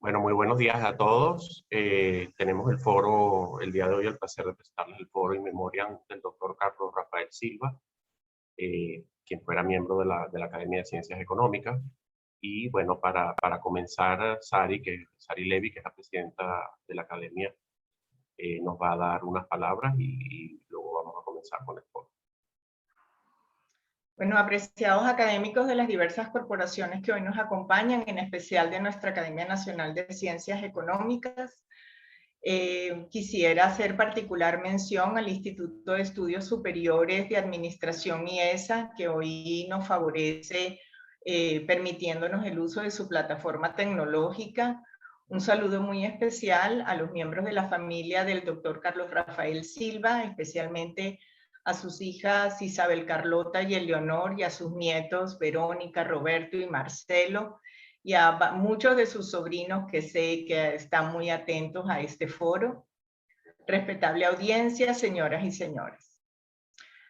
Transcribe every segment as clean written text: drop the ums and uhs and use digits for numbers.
Bueno, muy buenos días a todos. Tenemos el foro, el día de hoy, el placer de presentarles el foro in memoriam del doctor Carlos Rafael Silva, quien fuera miembro de la Academia de Ciencias Económicas. Y bueno, para comenzar, Sari Levy, que es la presidenta de la Academia, nos va a dar unas palabras y luego vamos a comenzar con el foro. Bueno, apreciados académicos de las diversas corporaciones que hoy nos acompañan, en especial de nuestra Academia Nacional de Ciencias Económicas, quisiera hacer particular mención al Instituto de Estudios Superiores de Administración IESA, que hoy nos favorece permitiéndonos el uso de su plataforma tecnológica. Un saludo muy especial a los miembros de la familia del doctor Carlos Rafael Silva, especialmente a sus hijas Isabel Carlota y Eleonor, y a sus nietos Verónica, Roberto y Marcelo, y a muchos de sus sobrinos que sé que están muy atentos a este foro. Respetable audiencia, señoras y señores.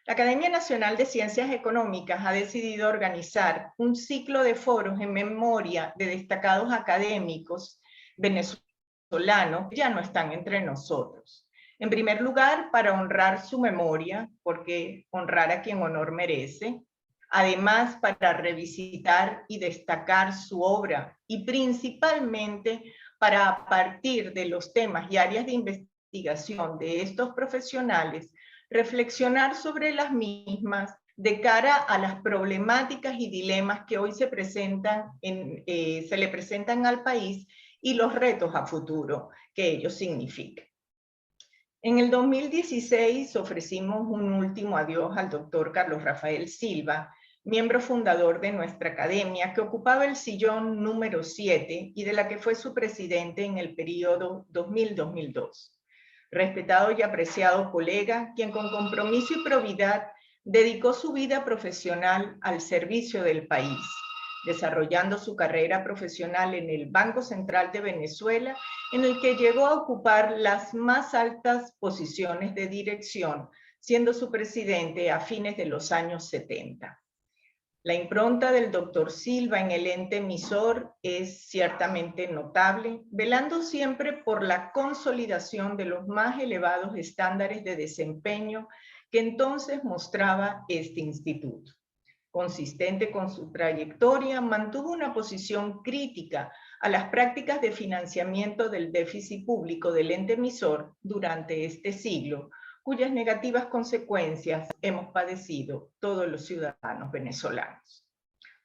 La Academia Nacional de Ciencias Económicas ha decidido organizar un ciclo de foros en memoria de destacados académicos venezolanos que ya no están entre nosotros. En primer lugar, para honrar su memoria, porque honrar a quien honor merece. Además, para revisitar y destacar su obra y principalmente para, a partir de los temas y áreas de investigación de estos profesionales, reflexionar sobre las mismas de cara a las problemáticas y dilemas que hoy se le presentan al país y los retos a futuro que ellos significan. En el 2016 ofrecimos un último adiós al doctor Carlos Rafael Silva, miembro fundador de nuestra academia, que ocupaba el sillón número 7 y de la que fue su presidente en el periodo 2000-2002. Respetado y apreciado colega, quien con compromiso y probidad dedicó su vida profesional al servicio del país, desarrollando su carrera profesional en el Banco Central de Venezuela, en el que llegó a ocupar las más altas posiciones de dirección, siendo su presidente a fines de los años 70. La impronta del doctor Silva en el ente emisor es ciertamente notable, velando siempre por la consolidación de los más elevados estándares de desempeño que entonces mostraba este instituto. Consistente con su trayectoria, mantuvo una posición crítica a las prácticas de financiamiento del déficit público del ente emisor durante este siglo, cuyas negativas consecuencias hemos padecido todos los ciudadanos venezolanos.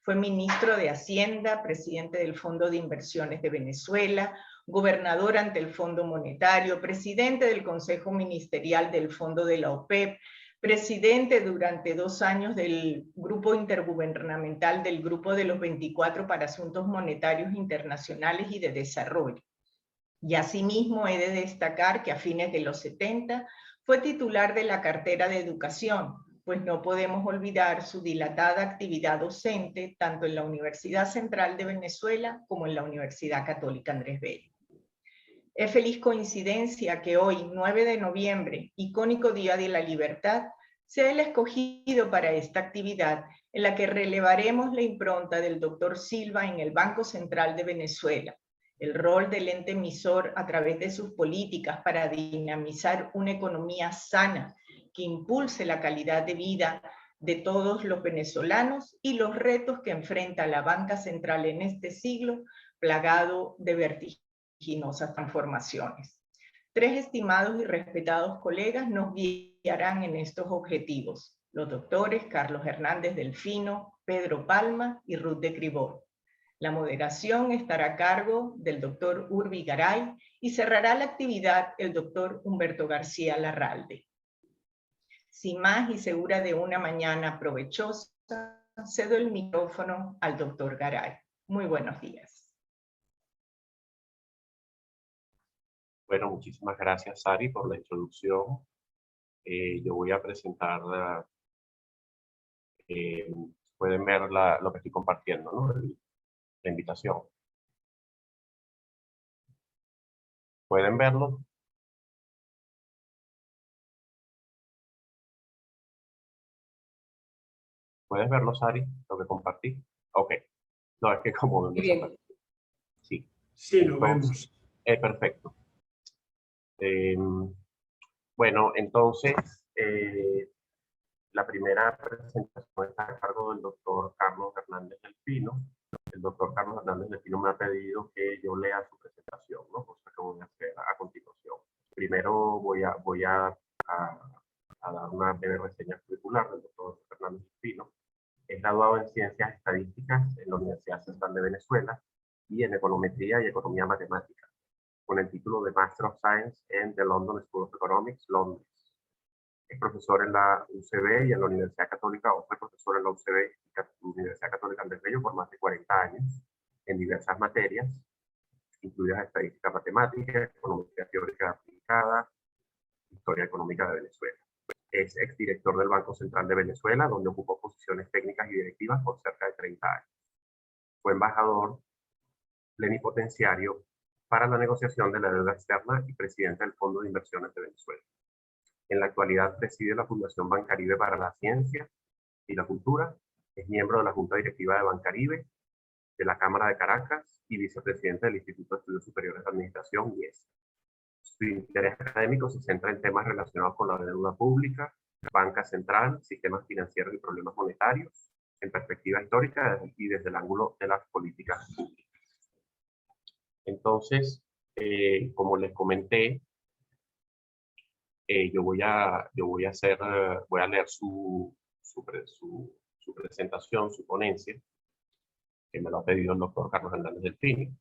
Fue ministro de Hacienda, presidente del Fondo de Inversiones de Venezuela, gobernador ante el Fondo Monetario, presidente del Consejo Ministerial del Fondo de la OPEP, presidente durante 2 años del Grupo Intergubernamental del Grupo de los 24 para Asuntos Monetarios Internacionales y de Desarrollo. Y asimismo he de destacar que a fines de los 70 fue titular de la cartera de Educación, pues no podemos olvidar su dilatada actividad docente tanto en la Universidad Central de Venezuela como en la Universidad Católica Andrés Bello. Es feliz coincidencia que hoy, 9 de noviembre, icónico Día de la Libertad, sea el escogido para esta actividad en la que relevaremos la impronta del doctor Silva en el Banco Central de Venezuela, el rol del ente emisor a través de sus políticas para dinamizar una economía sana que impulse la calidad de vida de todos los venezolanos y los retos que enfrenta la banca central en este siglo plagado de vertiginosas transformaciones. 3 estimados y respetados colegas nos guiarán en estos objetivos: los doctores Carlos Hernández Delfino, Pedro Palma y Ruth de Cribor. La moderación estará a cargo del doctor Urbi Garay y cerrará la actividad el doctor Humberto García Larralde. Sin más y segura de una mañana provechosa, cedo el micrófono al doctor Garay. Muy buenos días. Bueno, muchísimas gracias, Sari, por la introducción. Yo voy a presentar, pueden ver lo que estoy compartiendo, ¿no? La invitación. ¿Pueden verlo? ¿Puedes verlo, Sari? Lo que compartí. Ok. No, es que como me Bien. Sí. Sí, lo vemos. Perfecto. Bueno, entonces, la primera presentación está a cargo del doctor Carlos Hernández del Pino. El doctor Carlos Hernández del Pino me ha pedido que yo lea su presentación, ¿no? Cosa que voy a hacer a continuación. Primero voy a dar una breve reseña curricular del doctor Hernández del Pino. Es graduado en Ciencias Estadísticas en la Universidad Central de Venezuela y en Econometría y Economía Matemática, con el título de Master of Science en The London School of Economics, Londres. Es profesor en la UCB y en la Universidad Católica, o fue profesor en la UCB y la Universidad Católica Andrés Bello por más de 40 años en diversas materias, incluidas estadística matemática, economía teórica aplicada, historia económica de Venezuela. Es exdirector del Banco Central de Venezuela, donde ocupó posiciones técnicas y directivas por cerca de 30 años. Fue embajador plenipotenciario para la negociación de la deuda externa y presidente del Fondo de Inversiones de Venezuela. En la actualidad preside la Fundación Bancaribe para la Ciencia y la Cultura, es miembro de la Junta Directiva de Bancaribe, de la Cámara de Caracas y vicepresidente del Instituto de Estudios Superiores de Administración, IES. Su interés académico se centra en temas relacionados con la deuda pública, banca central, sistemas financieros y problemas monetarios, en perspectiva histórica y desde el ángulo de las políticas públicas. Entonces, como les comenté, yo voy a leer su presentación, su ponencia, que me lo ha pedido el doctor Carlos Hernández del Pino.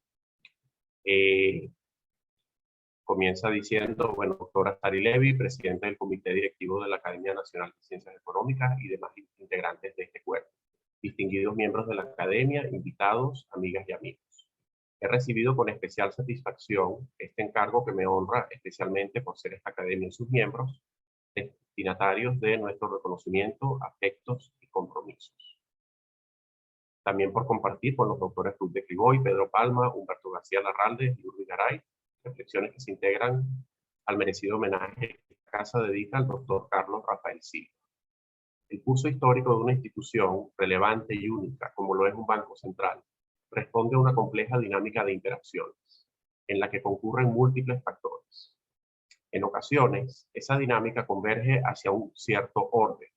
Comienza diciendo, bueno, doctor Astari Levy, presidente del Comité Directivo de la Academia Nacional de Ciencias Económicas y demás integrantes de este cuerpo, distinguidos miembros de la Academia, invitados, amigas y amigos. He recibido con especial satisfacción este encargo que me honra especialmente por ser esta Academia y sus miembros destinatarios de nuestro reconocimiento, afectos y compromisos. También por compartir con los doctores Ruth de Cliboy, Pedro Palma, Humberto García Larralde y Urbi Garay, reflexiones que se integran al merecido homenaje que la casa dedica al doctor Carlos Rafael Silva. El pulso histórico de una institución relevante y única, como lo es un banco central, responde a una compleja dinámica de interacciones, en la que concurren múltiples factores. En ocasiones, esa dinámica converge hacia un cierto orden.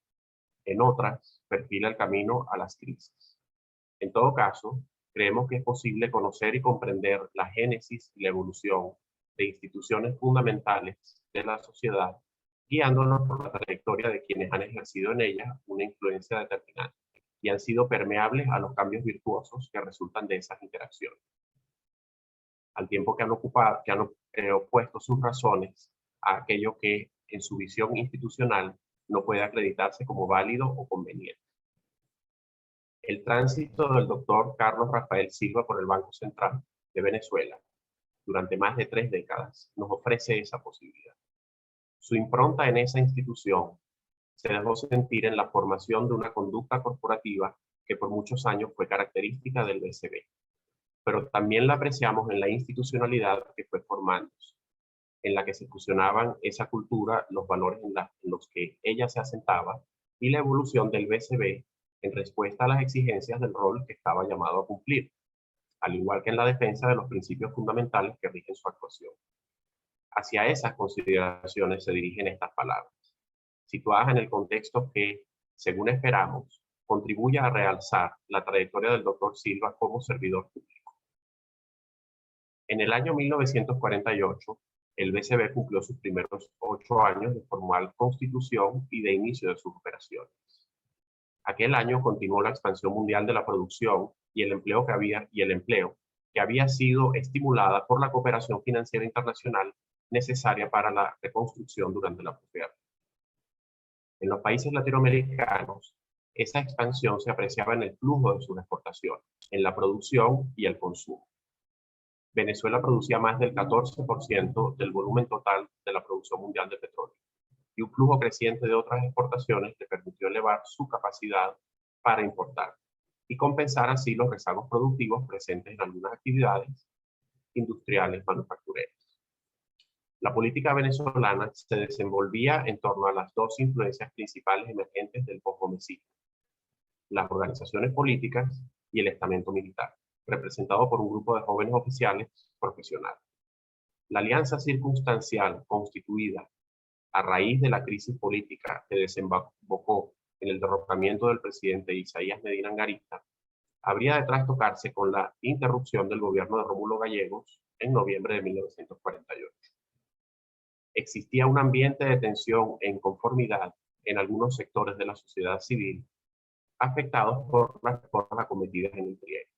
En otras, perfila el camino a las crisis. En todo caso, creemos que es posible conocer y comprender la génesis y la evolución de instituciones fundamentales de la sociedad, guiándonos por la trayectoria de quienes han ejercido en ellas una influencia determinante y han sido permeables a los cambios virtuosos que resultan de esas interacciones, al tiempo que han opuesto sus razones a aquello que en su visión institucional no puede acreditarse como válido o conveniente. El tránsito del doctor Carlos Rafael Silva por el Banco Central de Venezuela durante más de 3 décadas nos ofrece esa posibilidad. Su impronta en esa institución se dejó sentir en la formación de una conducta corporativa que por muchos años fue característica del BCB, pero también la apreciamos en la institucionalidad que fue formándose, en la que se fusionaban esa cultura, los valores en los que ella se asentaba y la evolución del BCB en respuesta a las exigencias del rol que estaba llamado a cumplir, al igual que en la defensa de los principios fundamentales que rigen su actuación. Hacia esas consideraciones se dirigen estas palabras, situadas en el contexto que, según esperamos, contribuye a realzar la trayectoria del doctor Silva como servidor público. En el año 1948, el BCB cumplió sus primeros 8 años de formal constitución y de inicio de sus operaciones. Aquel año continuó la expansión mundial de la producción y el empleo que había sido estimulada por la cooperación financiera internacional necesaria para la reconstrucción durante la posguerra. En los países latinoamericanos, esa expansión se apreciaba en el flujo de sus exportaciones, en la producción y el consumo. Venezuela producía más del 14% del volumen total de la producción mundial de petróleo, y un flujo creciente de otras exportaciones le permitió elevar su capacidad para importar y compensar así los rezagos productivos presentes en algunas actividades industriales manufactureras. La política venezolana se desenvolvía en torno a las dos influencias principales emergentes del posgomecismo: las organizaciones políticas y el estamento militar, representado por un grupo de jóvenes oficiales profesional. La alianza circunstancial constituida a raíz de la crisis política que desembocó en el derrocamiento del presidente Isaías Medina Angarita habría de trastocarse con la interrupción del gobierno de Rómulo Gallegos en noviembre de 1948. Existía un ambiente de tensión e inconformidad en algunos sectores de la sociedad civil afectados por las reformas acometidas en el trienio,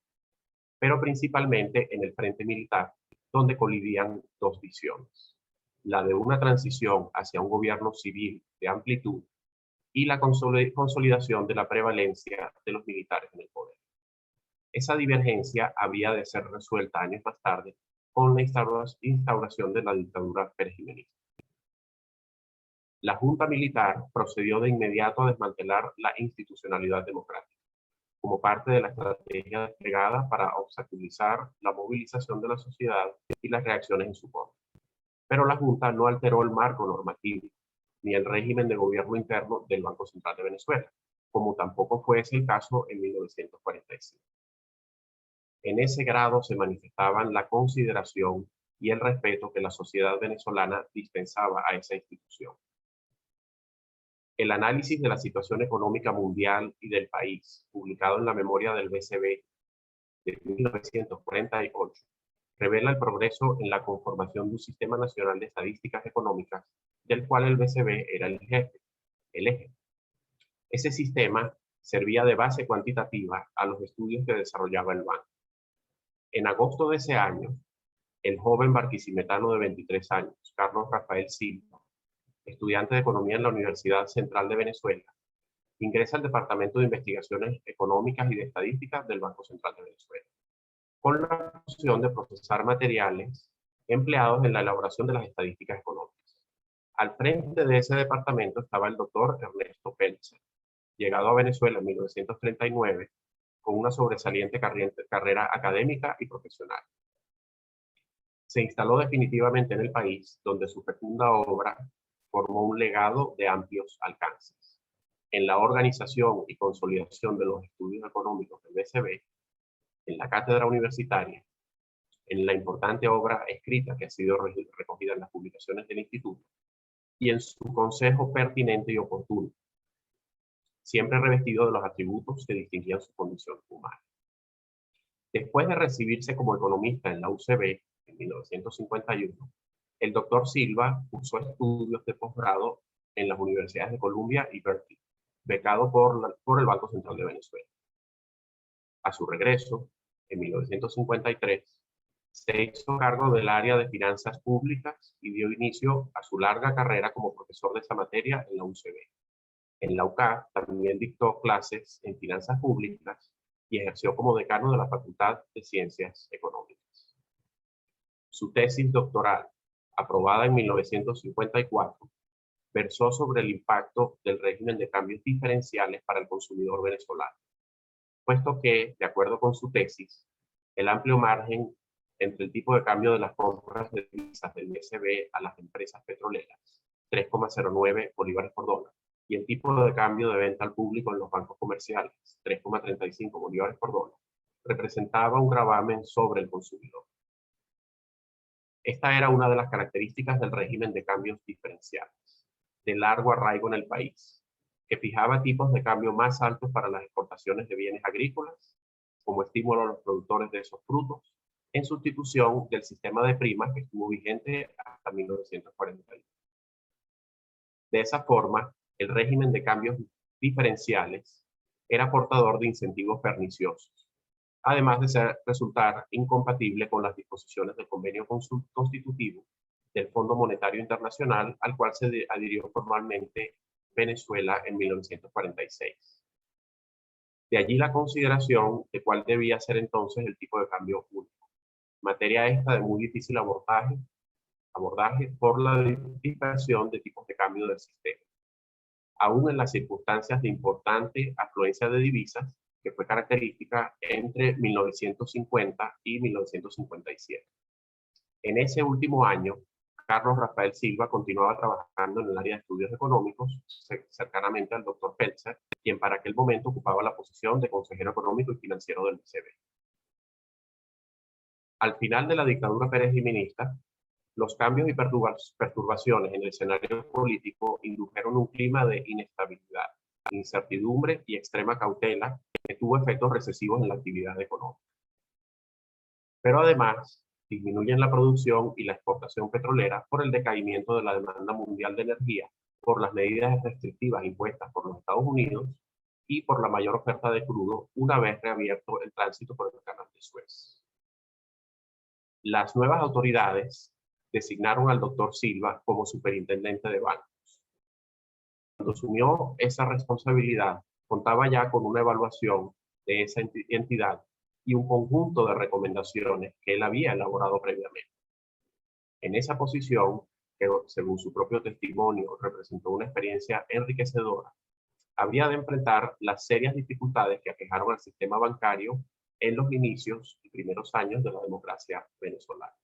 pero principalmente en el frente militar, donde colidían dos visiones: la de una transición hacia un gobierno civil de amplitud y la consolidación de la prevalencia de los militares en el poder. Esa divergencia habría de ser resuelta años más tarde con la instauración de la dictadura perejimenista. La Junta Militar procedió de inmediato a desmantelar la institucionalidad democrática, como parte de la estrategia desplegada para obstaculizar la movilización de la sociedad y las reacciones en su contra. Pero la Junta no alteró el marco normativo ni el régimen de gobierno interno del Banco Central de Venezuela, como tampoco fue ese el caso en 1945. En ese grado se manifestaban la consideración y el respeto que la sociedad venezolana dispensaba a esa institución. El análisis de la situación económica mundial y del país, publicado en la memoria del BCB de 1948, revela el progreso en la conformación de un sistema nacional de estadísticas económicas, del cual el BCB era el eje. Ese sistema servía de base cuantitativa a los estudios que desarrollaba el banco. En agosto de ese año, el joven barquisimetano de 23 años, Carlos Rafael Silva, estudiante de Economía en la Universidad Central de Venezuela, ingresa al Departamento de Investigaciones Económicas y de Estadísticas del Banco Central de Venezuela, con la función de procesar materiales empleados en la elaboración de las estadísticas económicas. Al frente de ese departamento estaba el doctor Ernesto Peltzer, llegado a Venezuela en 1939 con una sobresaliente carrera académica y profesional. Se instaló definitivamente en el país, donde su fecunda obra formó un legado de amplios alcances. En la organización y consolidación de los estudios económicos del BCB, en la cátedra universitaria, en la importante obra escrita que ha sido recogida en las publicaciones del Instituto, y en su consejo pertinente y oportuno, siempre revestido de los atributos que distinguían su condición humana. Después de recibirse como economista en la UCB en 1951, el doctor Silva cursó estudios de posgrado en las universidades de Columbia y Berkeley, becado por el Banco Central de Venezuela. A su regreso, en 1953, se hizo cargo del área de finanzas públicas y dio inicio a su larga carrera como profesor de esa materia en la UCB. En la UCA también dictó clases en finanzas públicas y ejerció como decano de la Facultad de Ciencias Económicas. Su tesis doctoral, aprobada en 1954, versó sobre el impacto del régimen de cambios diferenciales para el consumidor venezolano, puesto que, de acuerdo con su tesis, el amplio margen entre el tipo de cambio de las compras de divisas del BCB a las empresas petroleras, 3,09 bolívares por dólar, y el tipo de cambio de venta al público en los bancos comerciales, 3,35 bolívares por dólar, representaba un gravamen sobre el consumidor. Esta era una de las características del régimen de cambios diferenciales, de largo arraigo en el país, que fijaba tipos de cambio más altos para las exportaciones de bienes agrícolas, como estímulo a los productores de esos frutos, en sustitución del sistema de primas que estuvo vigente hasta 1941. De esa forma, el régimen de cambios diferenciales era portador de incentivos perniciosos, además de resultar incompatible con las disposiciones del convenio constitutivo del Fondo Monetario Internacional, al cual se adhirió formalmente Venezuela en 1946. De allí la consideración de cuál debía ser entonces el tipo de cambio único, materia esta de muy difícil abordaje por la dispersión de tipos de cambio del sistema, aún en las circunstancias de importante afluencia de divisas que fue característica entre 1950 y 1957. En ese último año, Carlos Rafael Silva continuaba trabajando en el área de estudios económicos cercanamente al doctor Peltzer, quien para aquel momento ocupaba la posición de consejero económico y financiero del BCB. Al final de la dictadura perejiminista, los cambios y perturbaciones en el escenario político indujeron un clima de inestabilidad, incertidumbre y extrema cautela que tuvo efectos recesivos en la actividad económica. Pero además, disminuyen la producción y la exportación petrolera por el decaimiento de la demanda mundial de energía, por las medidas restrictivas impuestas por los Estados Unidos y por la mayor oferta de crudo una vez reabierto el tránsito por el canal de Suez. Las nuevas autoridades designaron al doctor Silva como superintendente de bancos. Cuando asumió esa responsabilidad, contaba ya con una evaluación de esa entidad y un conjunto de recomendaciones que él había elaborado previamente. En esa posición, que según su propio testimonio representó una experiencia enriquecedora, habría de enfrentar las serias dificultades que aquejaron al sistema bancario en los inicios y primeros años de la democracia venezolana.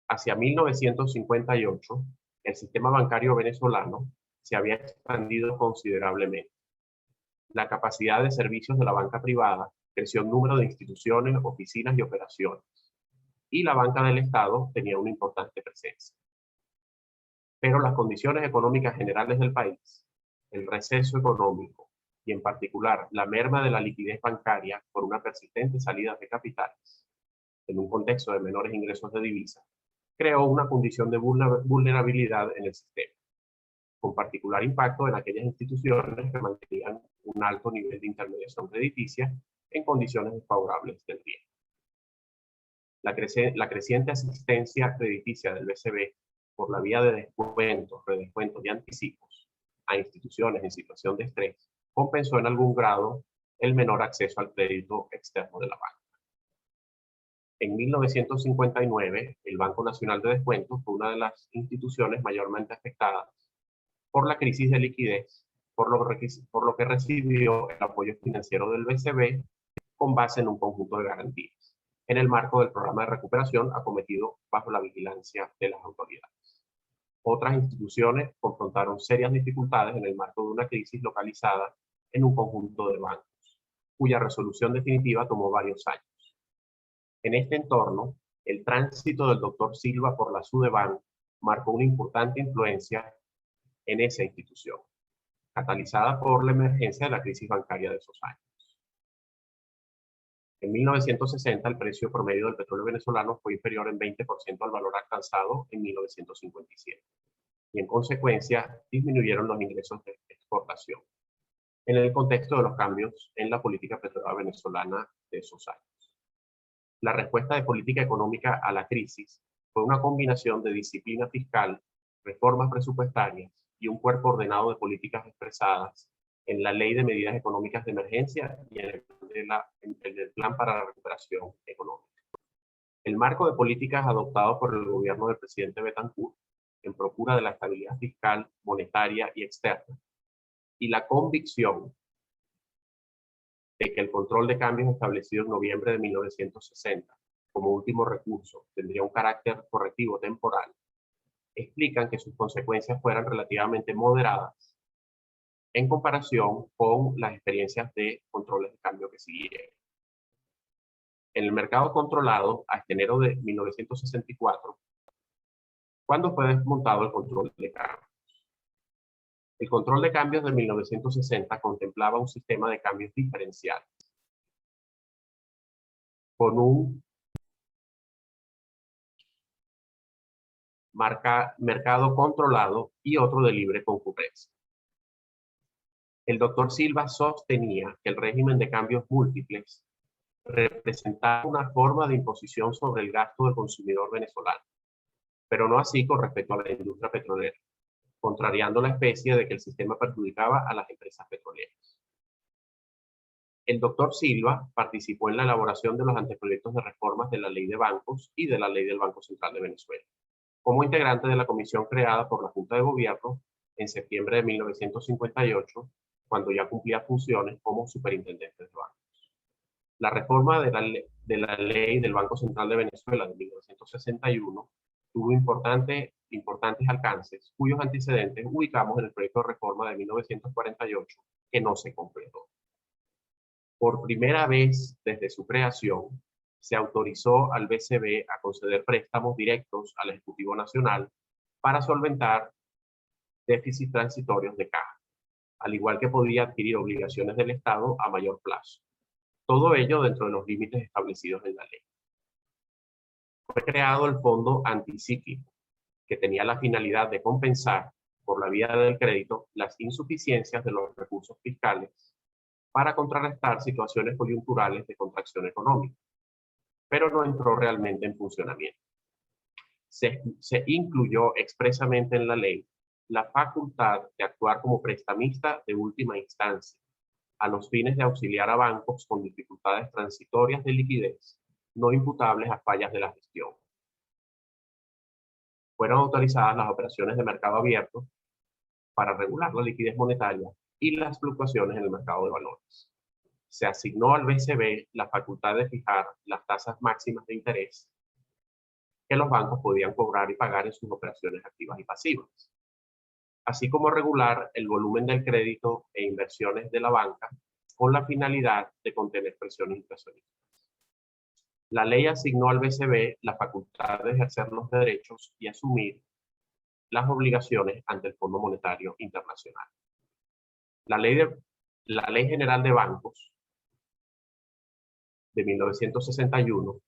Hacia 1958, el sistema bancario venezolano se había expandido considerablemente. La capacidad de servicios de la banca privada creció en número de instituciones, oficinas y operaciones, y la banca del Estado tenía una importante presencia. Pero las condiciones económicas generales del país, el receso económico y en particular la merma de la liquidez bancaria por una persistente salida de capitales, en un contexto de menores ingresos de divisa, creó una condición de vulnerabilidad en el sistema, con particular impacto en aquellas instituciones que mantenían un alto nivel de intermediación crediticia en condiciones desfavorables del riesgo. La creciente asistencia crediticia del BCB por la vía de descuentos, redescuentos y anticipos a instituciones en situación de estrés compensó en algún grado el menor acceso al crédito externo de la banca. En 1959, el Banco Nacional de Descuentos fue una de las instituciones mayormente afectadas por la crisis de liquidez, por lo que recibió el apoyo financiero del BCB con base en un conjunto de garantías, en el marco del programa de recuperación acometido bajo la vigilancia de las autoridades. Otras instituciones confrontaron serias dificultades en el marco de una crisis localizada en un conjunto de bancos, cuya resolución definitiva tomó varios años. En este entorno, el tránsito del doctor Silva por la Sudebank marcó una importante influencia en esa institución, catalizada por la emergencia de la crisis bancaria de esos años. En 1960, el precio promedio del petróleo venezolano fue inferior en 20% al valor alcanzado en 1957, y en consecuencia disminuyeron los ingresos de exportación, en el contexto de los cambios en la política petrolera venezolana de esos años. La respuesta de política económica a la crisis fue una combinación de disciplina fiscal, reformas presupuestarias y un cuerpo ordenado de políticas expresadas en la Ley de Medidas Económicas de Emergencia y en el Plan para la Recuperación Económica. El marco de políticas adoptado por el gobierno del presidente Betancourt en procura de la estabilidad fiscal, monetaria y externa, y la convicción de que el control de cambios establecido en noviembre de 1960 como último recurso tendría un carácter correctivo temporal, explican que sus consecuencias fueran relativamente moderadas en comparación con las experiencias de controles de cambio que siguieron. En el mercado controlado, hasta enero de 1964, ¿cuándo fue desmontado el control de cambios? El control de cambios de 1960 contemplaba un sistema de cambios diferenciales, con un mercado controlado y otro de libre concurrencia. El doctor Silva sostenía que el régimen de cambios múltiples representaba una forma de imposición sobre el gasto del consumidor venezolano, pero no así con respecto a la industria petrolera, contrariando la especie de que el sistema perjudicaba a las empresas petroleras. El doctor Silva participó en la elaboración de los anteproyectos de reformas de la Ley de Bancos y de la Ley del Banco Central de Venezuela, como integrante de la comisión creada por la Junta de Gobierno en septiembre de 1958, cuando ya cumplía funciones como superintendente de bancos. La reforma de la Ley del Banco Central de Venezuela de 1961 tuvo importantes alcances, cuyos antecedentes ubicamos en el proyecto de reforma de 1948, que no se completó. Por primera vez desde su creación, se autorizó al BCB a conceder préstamos directos al Ejecutivo Nacional para solventar déficits transitorios de caja, al igual que podía adquirir obligaciones del Estado a mayor plazo. Todo ello dentro de los límites establecidos en la ley. Fue creado el Fondo Anticíclico, que tenía la finalidad de compensar, por la vía del crédito, las insuficiencias de los recursos fiscales para contrarrestar situaciones coyunturales de contracción económica, pero no entró realmente en funcionamiento. Se incluyó expresamente en la ley la facultad de actuar como prestamista de última instancia, a los fines de auxiliar a bancos con dificultades transitorias de liquidez no imputables a fallas de la gestión. Fueron autorizadas las operaciones de mercado abierto para regular la liquidez monetaria y las fluctuaciones en el mercado de valores. Se asignó al BCB la facultad de fijar las tasas máximas de interés que los bancos podían cobrar y pagar en sus operaciones activas y pasivas, así como regular el volumen del crédito e inversiones de la banca con la finalidad de contener presiones inflacionistas. La ley asignó al BCB la facultad de ejercer los derechos y asumir las obligaciones ante el Fondo Monetario Internacional. La Ley General de Bancos de 1961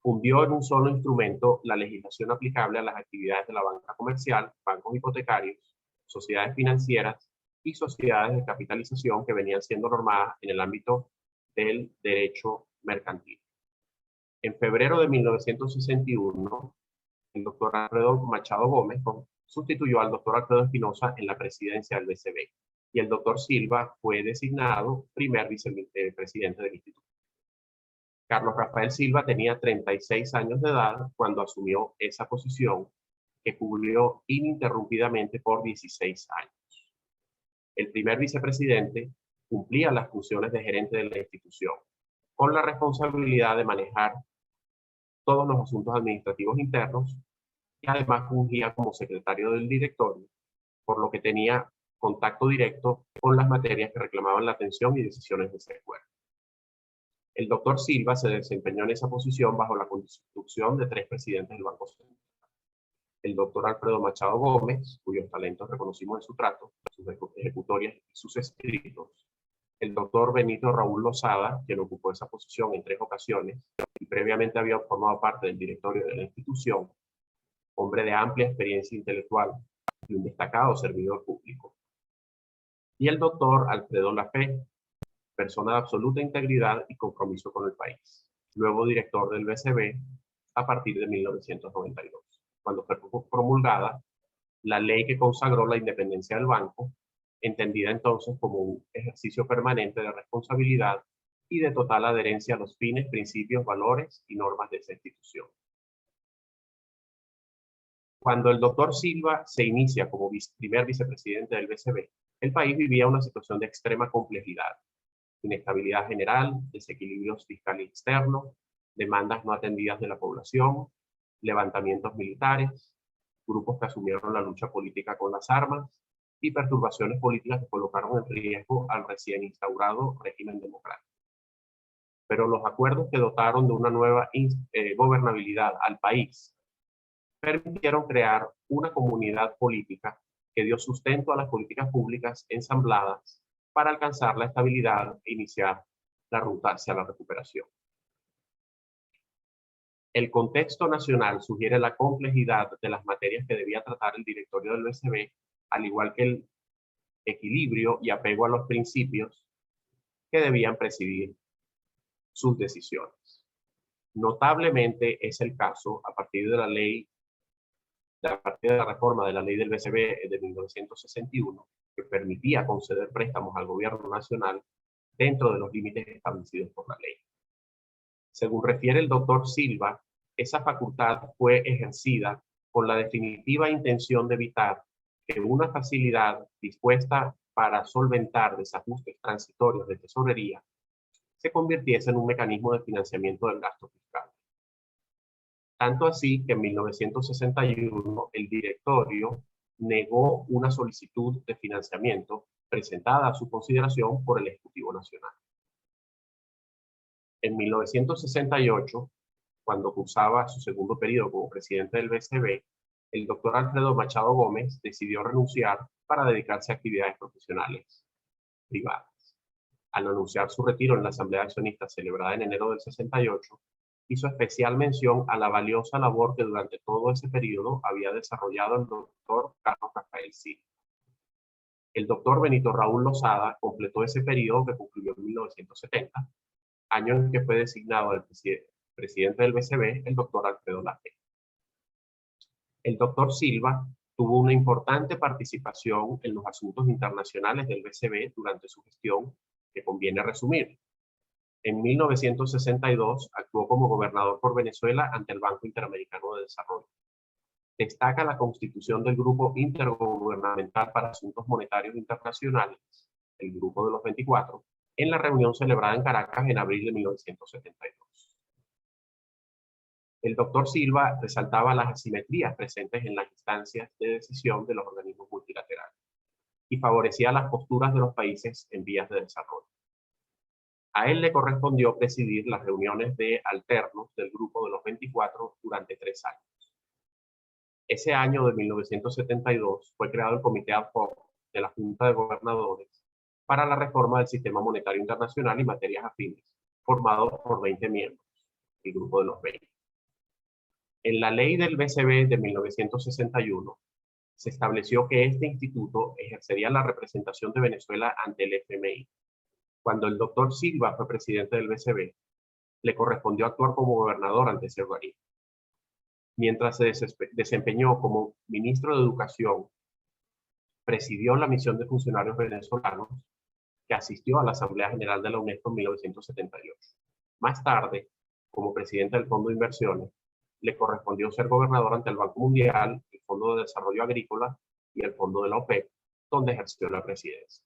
fundió en un solo instrumento la legislación aplicable a las actividades de la banca comercial, bancos hipotecarios, sociedades financieras y sociedades de capitalización que venían siendo normadas en el ámbito del derecho mercantil. En febrero de 1961, el doctor Alfredo Machado Gómez sustituyó al doctor Alfredo Espinosa en la presidencia del BCB y el doctor Silva fue designado primer vicepresidente del instituto. Carlos Rafael Silva tenía 36 años de edad cuando asumió esa posición, que cubrió ininterrumpidamente por 16 años. El primer vicepresidente cumplía las funciones de gerente de la institución, con la responsabilidad de manejar todos los asuntos administrativos internos y además fungía como secretario del directorio, por lo que tenía contacto directo con las materias que reclamaban la atención y decisiones de ese cuerpo. El doctor Silva se desempeñó en esa posición bajo la conducción de 3 presidentes del Banco Central. El doctor Alfredo Machado Gómez, cuyos talentos reconocimos en su trato, sus ejecutorias y sus escritos. El doctor Benito Raúl Lozada, quien ocupó esa posición en 3 ocasiones y previamente había formado parte del directorio de la institución, hombre de amplia experiencia intelectual y un destacado servidor público. Y el doctor Alfredo Lafé, persona de absoluta integridad y compromiso con el país, luego director del BCB a partir de 1992, cuando fue promulgada la ley que consagró la independencia del banco, entendida entonces como un ejercicio permanente de responsabilidad y de total adherencia a los fines, principios, valores y normas de esa institución. Cuando el doctor Silva se inicia como primer vicepresidente del BCB, el país vivía una situación de extrema complejidad: inestabilidad general, desequilibrios fiscal y externo, demandas no atendidas de la población, levantamientos militares, grupos que asumieron la lucha política con las armas y perturbaciones políticas que colocaron en riesgo al recién instaurado régimen democrático. Pero los acuerdos que dotaron de una nueva gobernabilidad al país permitieron crear una comunidad política que dio sustento a las políticas públicas ensambladas para alcanzar la estabilidad e iniciar la ruta hacia la recuperación. El contexto nacional sugiere la complejidad de las materias que debía tratar el directorio del BCB, al igual que el equilibrio y apego a los principios que debían presidir sus decisiones. Notablemente es el caso a partir de la reforma de la ley del BCB de 1961, que permitía conceder préstamos al gobierno nacional dentro de los límites establecidos por la ley. Según refiere el doctor Silva, esa facultad fue ejercida con la definitiva intención de evitar que una facilidad dispuesta para solventar desajustes transitorios de tesorería se convirtiese en un mecanismo de financiamiento del gasto fiscal. Tanto así que en 1961 el directorio negó una solicitud de financiamiento presentada a su consideración por el Ejecutivo Nacional. En 1968, cuando cursaba su segundo periodo como presidente del BCB, el doctor Alfredo Machado Gómez decidió renunciar para dedicarse a actividades profesionales privadas. Al anunciar su retiro en la Asamblea de Accionistas celebrada en enero del 68, hizo especial mención a la valiosa labor que durante todo ese periodo había desarrollado el doctor Carlos Rafael Silva. El doctor Benito Raúl Lozada completó ese periodo que concluyó en 1970, año en que fue designado el presidente del BCB, el doctor Alfredo Late. El doctor Silva tuvo una importante participación en los asuntos internacionales del BCB durante su gestión, que conviene resumir. En 1962 actuó como gobernador por Venezuela ante el Banco Interamericano de Desarrollo. Destaca la constitución del Grupo Intergubernamental para Asuntos Monetarios Internacionales, el Grupo de los 24, en la reunión celebrada en Caracas en abril de 1972. El doctor Silva resaltaba las asimetrías presentes en las instancias de decisión de los organismos multilaterales y favorecía las posturas de los países en vías de desarrollo. A él le correspondió presidir las reuniones de alternos del Grupo de los 24 durante 3 años. Ese año de 1972 fue creado el Comité Ad Hoc de la Junta de Gobernadores para la reforma del sistema monetario internacional y materias afines, formado por 20 miembros, el Grupo de los 20. En la ley del BCB de 1961 se estableció que este instituto ejercería la representación de Venezuela ante el FMI. Cuando el doctor Silva fue presidente del BCB, le correspondió actuar como gobernador ante ese organismo. Mientras se desempeñó como ministro de Educación, presidió la misión de funcionarios venezolanos que asistió a la Asamblea General de la UNESCO en 1978. Más tarde, como presidente del Fondo de Inversiones, le correspondió ser gobernador ante el Banco Mundial, el Fondo de Desarrollo Agrícola y el Fondo de la OPEC, donde ejerció la presidencia.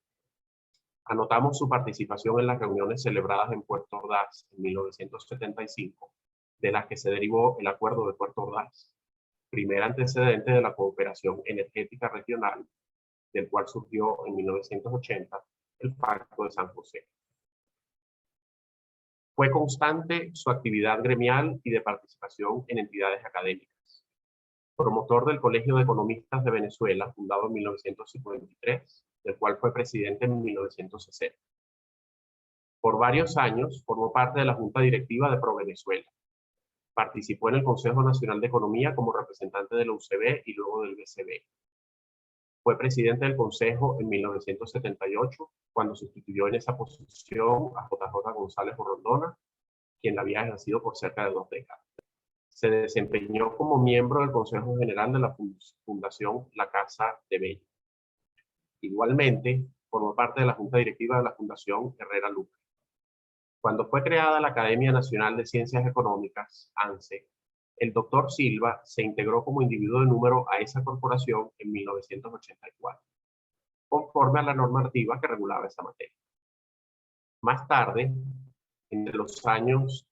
Anotamos su participación en las reuniones celebradas en Puerto Ordaz en 1975, de las que se derivó el Acuerdo de Puerto Ordaz, primer antecedente de la cooperación energética regional, del cual surgió en 1980 el Pacto de San José. Fue constante su actividad gremial y de participación en entidades académicas. Promotor del Colegio de Economistas de Venezuela, fundado en 1953, del cual fue presidente en 1960. Por varios años formó parte de la Junta Directiva de ProVenezuela. Participó en el Consejo Nacional de Economía como representante de la UCB y luego del BCB. Fue presidente del Consejo en 1978, cuando sustituyó en esa posición a JJ González Borrondona, quien la había ejercido por cerca de 2 décadas. Se desempeñó como miembro del Consejo General de la Fundación La Casa de Bello. Igualmente, formó parte de la Junta Directiva de la Fundación Herrera Luque. Cuando fue creada la Academia Nacional de Ciencias Económicas, ANCE, el doctor Silva se integró como individuo de número a esa corporación en 1984, conforme a la normativa que regulaba esa materia. Más tarde, entre los años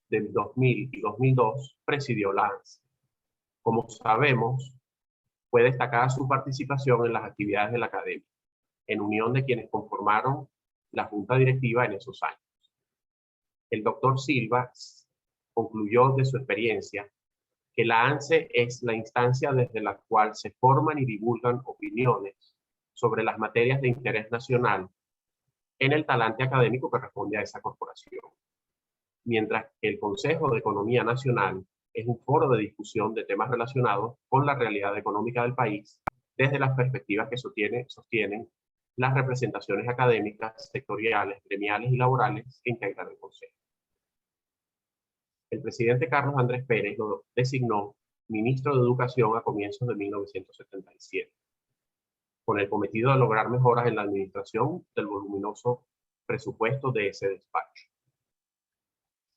del 2000 y 2002, presidió la ANCE. Como sabemos, fue destacada su participación en las actividades de la Academia, en unión de quienes conformaron la Junta Directiva en esos años. El doctor Silva concluyó de su experiencia que la ANCE es la instancia desde la cual se forman y divulgan opiniones sobre las materias de interés nacional en el talante académico que responde a esa corporación. Mientras que el Consejo de Economía Nacional es un foro de discusión de temas relacionados con la realidad económica del país desde las perspectivas que sostienen las representaciones académicas, sectoriales, gremiales y laborales que integran el Consejo. El presidente Carlos Andrés Pérez lo designó ministro de Educación a comienzos de 1977, con el cometido de lograr mejoras en la administración del voluminoso presupuesto de ese despacho.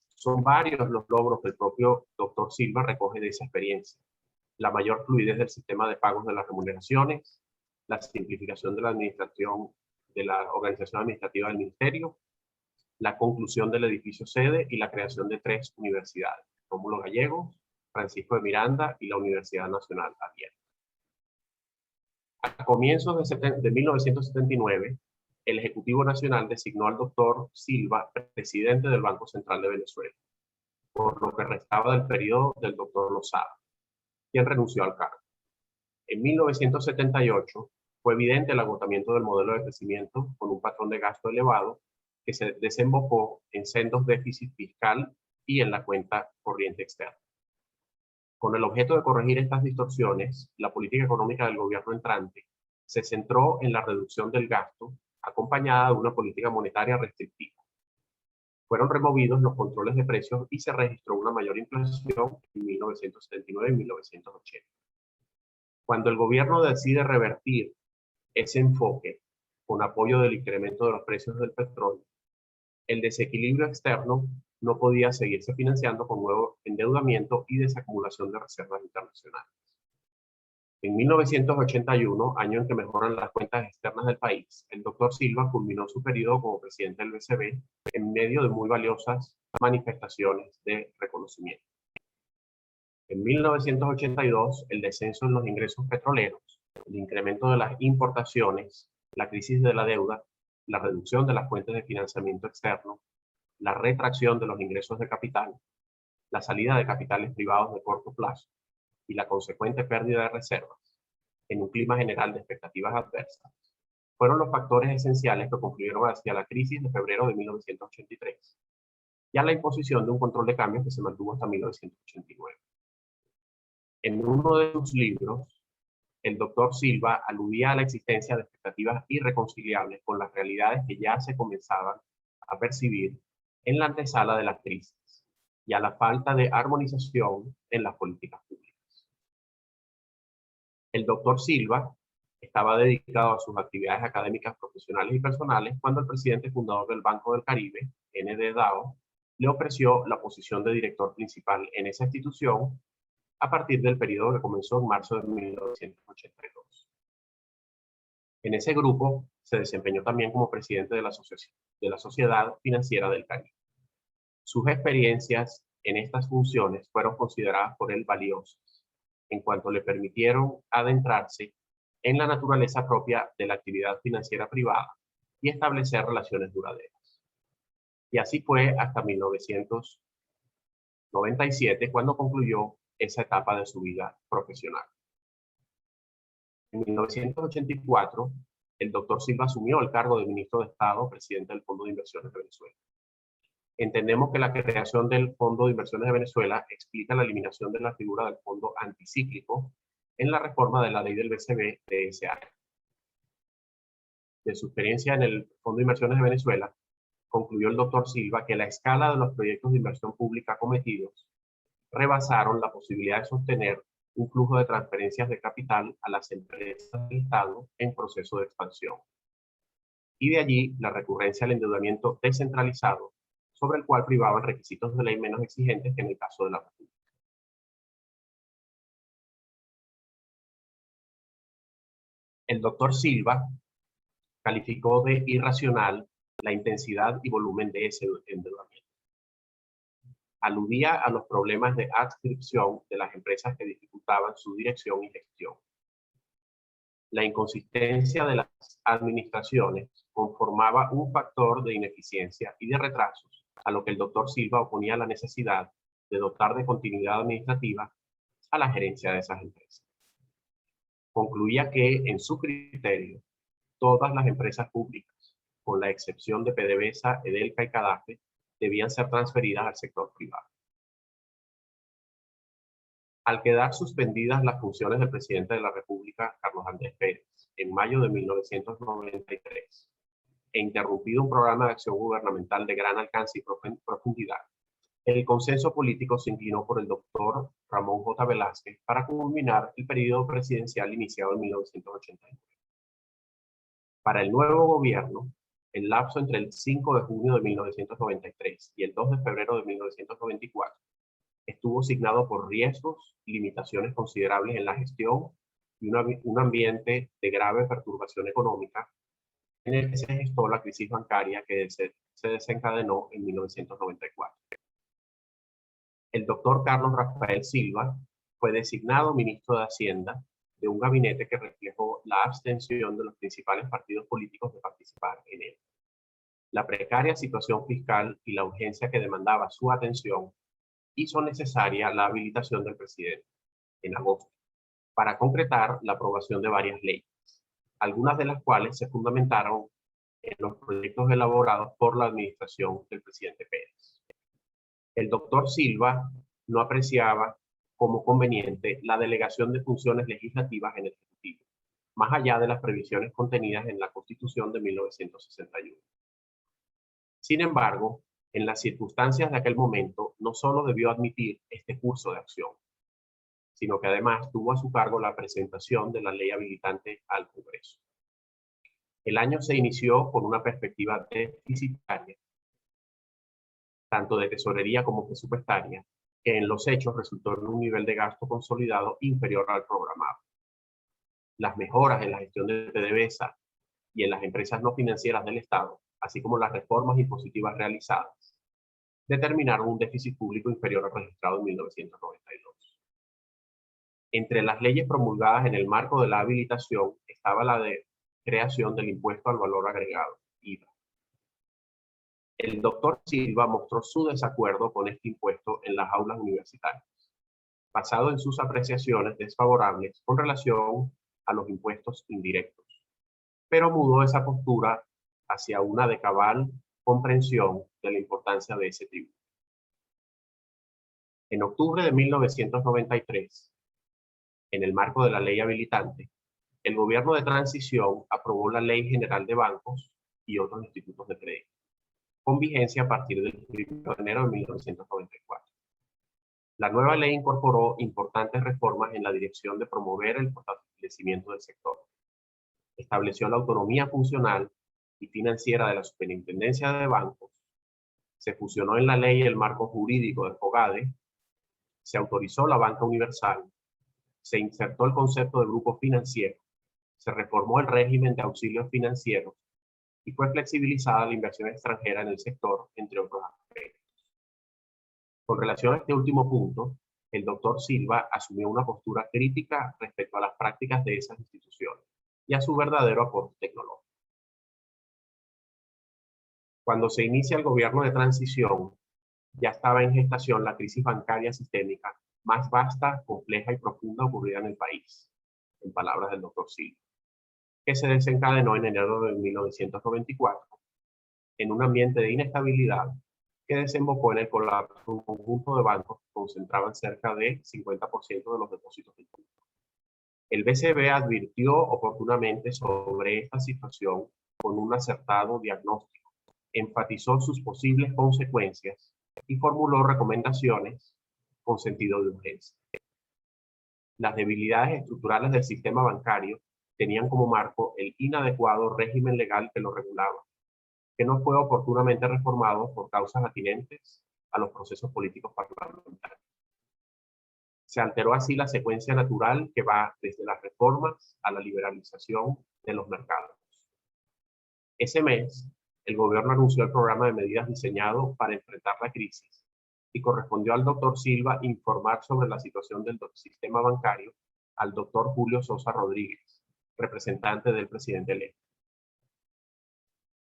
Son varios los logros que el propio doctor Silva recoge de esa experiencia: la mayor fluidez del sistema de pagos de las remuneraciones, la simplificación de la administración de la organización administrativa del ministerio, la conclusión del edificio sede y la creación de 3 universidades: Rómulo Gallegos, Francisco de Miranda y la Universidad Nacional Abierta. A comienzos de 1979, el Ejecutivo Nacional designó al doctor Silva presidente del Banco Central de Venezuela, por lo que restaba del periodo del doctor Lozada, quien renunció al cargo. En 1978 fue evidente el agotamiento del modelo de crecimiento con un patrón de gasto elevado que se desembocó en sendos déficit fiscal y en la cuenta corriente externa. Con el objeto de corregir estas distorsiones, la política económica del gobierno entrante se centró en la reducción del gasto, acompañada de una política monetaria restrictiva. Fueron removidos los controles de precios y se registró una mayor inflación en 1979 y 1980. Cuando el gobierno decide revertir ese enfoque con apoyo del incremento de los precios del petróleo, el desequilibrio externo no podía seguirse financiando con nuevo endeudamiento y desacumulación de reservas internacionales. En 1981, año en que mejoran las cuentas externas del país, el doctor Silva culminó su periodo como presidente del BCB en medio de muy valiosas manifestaciones de reconocimiento. En 1982, el descenso en los ingresos petroleros, el incremento de las importaciones, la crisis de la deuda, la reducción de las fuentes de financiamiento externo, la retracción de los ingresos de capital, la salida de capitales privados de corto plazo y la consecuente pérdida de reservas, en un clima general de expectativas adversas, fueron los factores esenciales que concluyeron hacia la crisis de febrero de 1983 y a la imposición de un control de cambios que se mantuvo hasta 1989. En uno de sus libros, el doctor Silva aludía a la existencia de expectativas irreconciliables con las realidades que ya se comenzaban a percibir en la antesala de la crisis y a la falta de armonización en las políticas públicas. El doctor Silva estaba dedicado a sus actividades académicas, profesionales y personales cuando el presidente fundador del Banco del Caribe, N.D. Dao, le ofreció la posición de director principal en esa institución a partir del periodo que comenzó en marzo de 1982. En ese grupo se desempeñó también como presidente de la Sociedad Financiera del Caribe. Sus experiencias en estas funciones fueron consideradas por él valiosas, en cuanto le permitieron adentrarse en la naturaleza propia de la actividad financiera privada y establecer relaciones duraderas. Y así fue hasta 1997, cuando concluyó esa etapa de su vida profesional. En 1984, el doctor Silva asumió el cargo de ministro de Estado, presidente del Fondo de Inversiones de Venezuela. Entendemos que la creación del Fondo de Inversiones de Venezuela explica la eliminación de la figura del fondo anticíclico en la reforma de la ley del BCB de ese año. De su experiencia en el Fondo de Inversiones de Venezuela, concluyó el doctor Silva que la escala de los proyectos de inversión pública cometidos rebasaron la posibilidad de sostener un flujo de transferencias de capital a las empresas del Estado en proceso de expansión. Y de allí la recurrencia al endeudamiento descentralizado, sobre el cual privaban requisitos de ley menos exigentes que en el caso de la República. El doctor Silva calificó de irracional la intensidad y volumen de ese endeudamiento. Aludía a los problemas de adscripción de las empresas que dificultaban su dirección y gestión. La inconsistencia de las administraciones conformaba un factor de ineficiencia y de retrasos, a lo que el doctor Silva oponía la necesidad de dotar de continuidad administrativa a la gerencia de esas empresas. Concluía que, en su criterio, todas las empresas públicas, con la excepción de PDVSA, Edelca y Cadafe, debían ser transferidas al sector privado. Al quedar suspendidas las funciones del presidente de la República, Carlos Andrés Pérez, en mayo de 1993, e interrumpido un programa de acción gubernamental de gran alcance y profundidad, el consenso político se inclinó por el doctor Ramón J. Velázquez para culminar el periodo presidencial iniciado en 1989. Para el nuevo gobierno, el lapso entre el 5 de junio de 1993 y el 2 de febrero de 1994 estuvo signado por riesgos y limitaciones considerables en la gestión y un ambiente de grave perturbación económica en el que se gestó la crisis bancaria que se desencadenó en 1994. El doctor Carlos Rafael Silva fue designado ministro de Hacienda de un gabinete que reflejó la abstención de los principales partidos políticos de participar en él. La precaria situación fiscal y la urgencia que demandaba su atención hizo necesaria la habilitación del presidente en agosto para concretar la aprobación de varias leyes, algunas de las cuales se fundamentaron en los proyectos elaborados por la administración del presidente Pérez. El doctor Silva no apreciaba como conveniente la delegación de funciones legislativas en el Ejecutivo, más allá de las previsiones contenidas en la Constitución de 1961. Sin embargo, en las circunstancias de aquel momento, no solo debió admitir este curso de acción, sino que además tuvo a su cargo la presentación de la ley habilitante al Congreso. El año se inició con una perspectiva deficitaria, tanto de tesorería como presupuestaria, que en los hechos resultó en un nivel de gasto consolidado inferior al programado. Las mejoras en la gestión de PDVSA y en las empresas no financieras del Estado, así como las reformas impositivas realizadas, determinaron un déficit público inferior al registrado en 1992. Entre las leyes promulgadas en el marco de la habilitación estaba la de creación del impuesto al valor agregado, IVA. El doctor Silva mostró su desacuerdo con este impuesto en las aulas universitarias, basado en sus apreciaciones desfavorables con relación a los impuestos indirectos, pero mudó esa postura hacia una de cabal comprensión de la importancia de ese tributo. En octubre de 1993, en el marco de la ley habilitante, el gobierno de transición aprobó la Ley General de Bancos y otros institutos de crédito, con vigencia a partir del 1 de enero de 1994. La nueva ley incorporó importantes reformas en la dirección de promover el fortalecimiento del sector. Estableció la autonomía funcional y financiera de la Superintendencia de Bancos, se fusionó en la ley el marco jurídico del FOGADE, se autorizó la banca universal, se insertó el concepto de grupo financiero, se reformó el régimen de auxilios financieros y fue flexibilizada la inversión extranjera en el sector, entre otros aspectos. Con relación a este último punto, el doctor Silva asumió una postura crítica respecto a las prácticas de esas instituciones y a su verdadero aporte tecnológico. Cuando se inicia el gobierno de transición, ya estaba en gestación la crisis bancaria sistémica más vasta, compleja y profunda ocurrida en el país, en palabras del doctor Silva, que se desencadenó en enero de 1994 en un ambiente de inestabilidad que desembocó en el colapso de un conjunto de bancos que concentraban cerca del 50% de los depósitos del público. El BCB advirtió oportunamente sobre esta situación con un acertado diagnóstico, enfatizó sus posibles consecuencias y formuló recomendaciones con sentido de urgencia. Las debilidades estructurales del sistema bancario tenían como marco el inadecuado régimen legal que lo regulaba, que no fue oportunamente reformado por causas atinentes a los procesos políticos parlamentarios. Se alteró así la secuencia natural que va desde las reformas a la liberalización de los mercados. Ese mes, el gobierno anunció el programa de medidas diseñado para enfrentar la crisis y correspondió al doctor Silva informar sobre la situación del sistema bancario al doctor Julio Sosa Rodríguez, representante del presidente electo.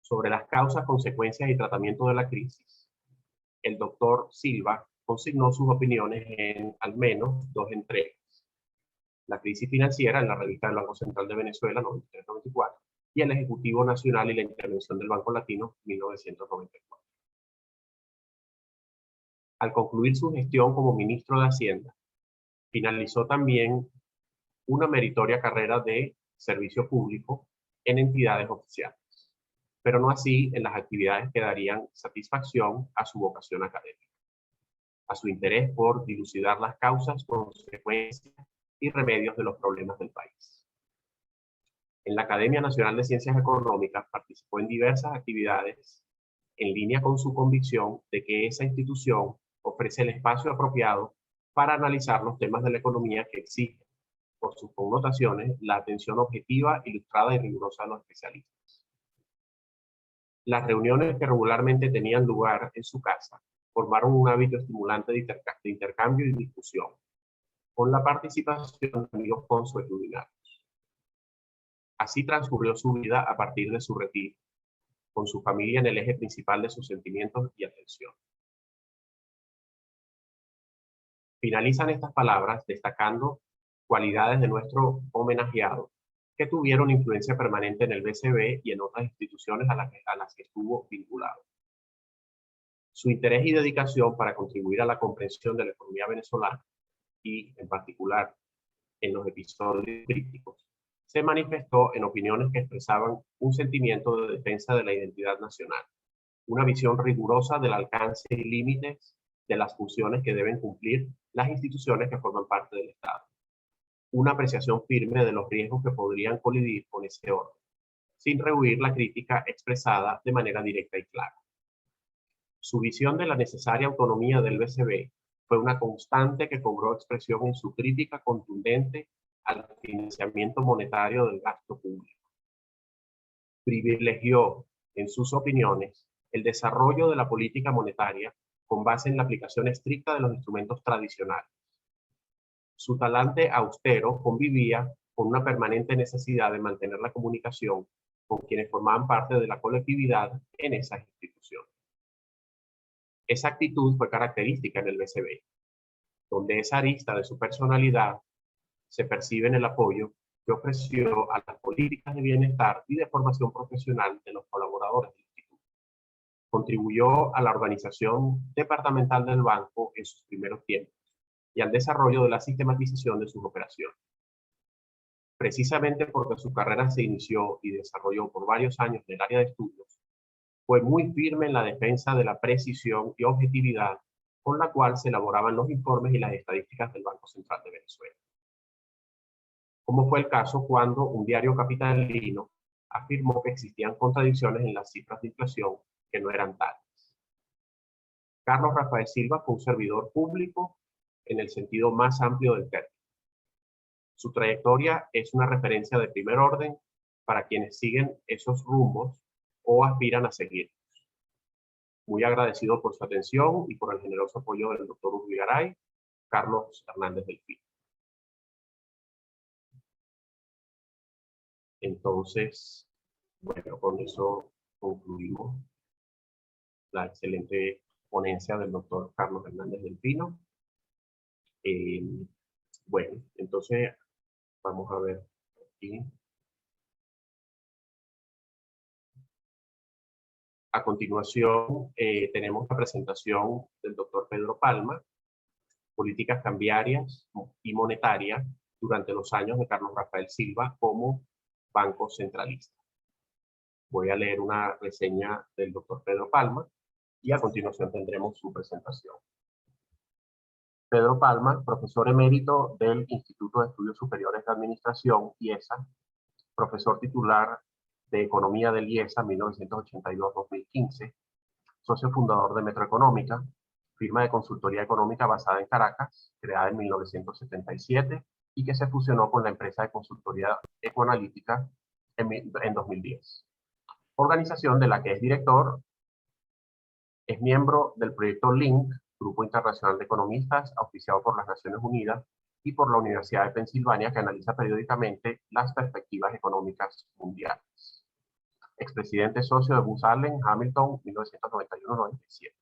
Sobre las causas, consecuencias y tratamiento de la crisis, el doctor Silva consignó sus opiniones en al menos dos entregas: la crisis financiera en la revista del Banco Central de Venezuela 93-94 y el Ejecutivo Nacional y la intervención del Banco Latino 1994. Al concluir su gestión como ministro de Hacienda, finalizó también una meritoria carrera de servicio público en entidades oficiales, pero no así en las actividades que darían satisfacción a su vocación académica, a su interés por dilucidar las causas, consecuencias y remedios de los problemas del país. En la Academia Nacional de Ciencias Económicas participó en diversas actividades en línea con su convicción de que esa institución ofrece el espacio apropiado para analizar los temas de la economía que exigen, por sus connotaciones, la atención objetiva, ilustrada y rigurosa de los especialistas. Las reuniones que regularmente tenían lugar en su casa formaron un hábito estimulante de intercambio y discusión, con la participación de amigos consuetudinarios. Así transcurrió su vida a partir de su retiro, con su familia en el eje principal de sus sentimientos y atención. Finalizan estas palabras destacando cualidades de nuestro homenajeado que tuvieron influencia permanente en el BCB y en otras instituciones a las que estuvo vinculado. Su interés y dedicación para contribuir a la comprensión de la economía venezolana y, en particular, en los episodios críticos, se manifestó en opiniones que expresaban un sentimiento de defensa de la identidad nacional, una visión rigurosa del alcance y límites de las funciones que deben cumplir las instituciones que forman parte del Estado, una apreciación firme de los riesgos que podrían colidir con ese orden, sin rehuir la crítica expresada de manera directa y clara. Su visión de la necesaria autonomía del BCB fue una constante que cobró expresión en su crítica contundente al financiamiento monetario del gasto público. Privilegió, en sus opiniones, el desarrollo de la política monetaria con base en la aplicación estricta de los instrumentos tradicionales. Su talante austero convivía con una permanente necesidad de mantener la comunicación con quienes formaban parte de la colectividad en esas instituciones. Esa actitud fue característica en el BCB, donde esa arista de su personalidad se percibe en el apoyo que ofreció a las políticas de bienestar y de formación profesional de los colaboradores del instituto. Contribuyó a la organización departamental del banco en sus primeros tiempos y al desarrollo de la sistematización de sus operaciones. Precisamente porque su carrera se inició y desarrolló por varios años en el área de estudios, fue muy firme en la defensa de la precisión y objetividad con la cual se elaboraban los informes y las estadísticas del Banco Central de Venezuela. Como fue el caso cuando un diario capitalino afirmó que existían contradicciones en las cifras de inflación que no eran tales. Carlos Rafael Silva fue un servidor público en el sentido más amplio del término. Su trayectoria es una referencia de primer orden para quienes siguen esos rumbos o aspiran a seguirlos. Muy agradecido por su atención y por el generoso apoyo del doctor Urbigaray, Carlos Hernández del Pino. Entonces, bueno, con eso concluimos la excelente ponencia del doctor Carlos Hernández del Pino. Bueno, entonces vamos a ver aquí. A continuación, tenemos la presentación del doctor Pedro Palma, Políticas Cambiarias y Monetarias durante los años de Carlos Rafael Silva como Banco Centralista. Voy a leer una reseña del doctor Pedro Palma y a continuación tendremos su presentación. Pedro Palma, profesor emérito del Instituto de Estudios Superiores de Administración, IESA, profesor titular de Economía del IESA 1982-2015, socio fundador de Metroeconómica, firma de consultoría económica basada en Caracas, creada en 1977 y que se fusionó con la empresa de consultoría ecoanalítica en 2010. Organización de la que es director, es miembro del proyecto LINC, Grupo Internacional de Economistas, auspiciado por las Naciones Unidas y por la Universidad de Pensilvania, que analiza periódicamente las perspectivas económicas mundiales. Expresidente socio de Booz Allen Hamilton, 1991-97.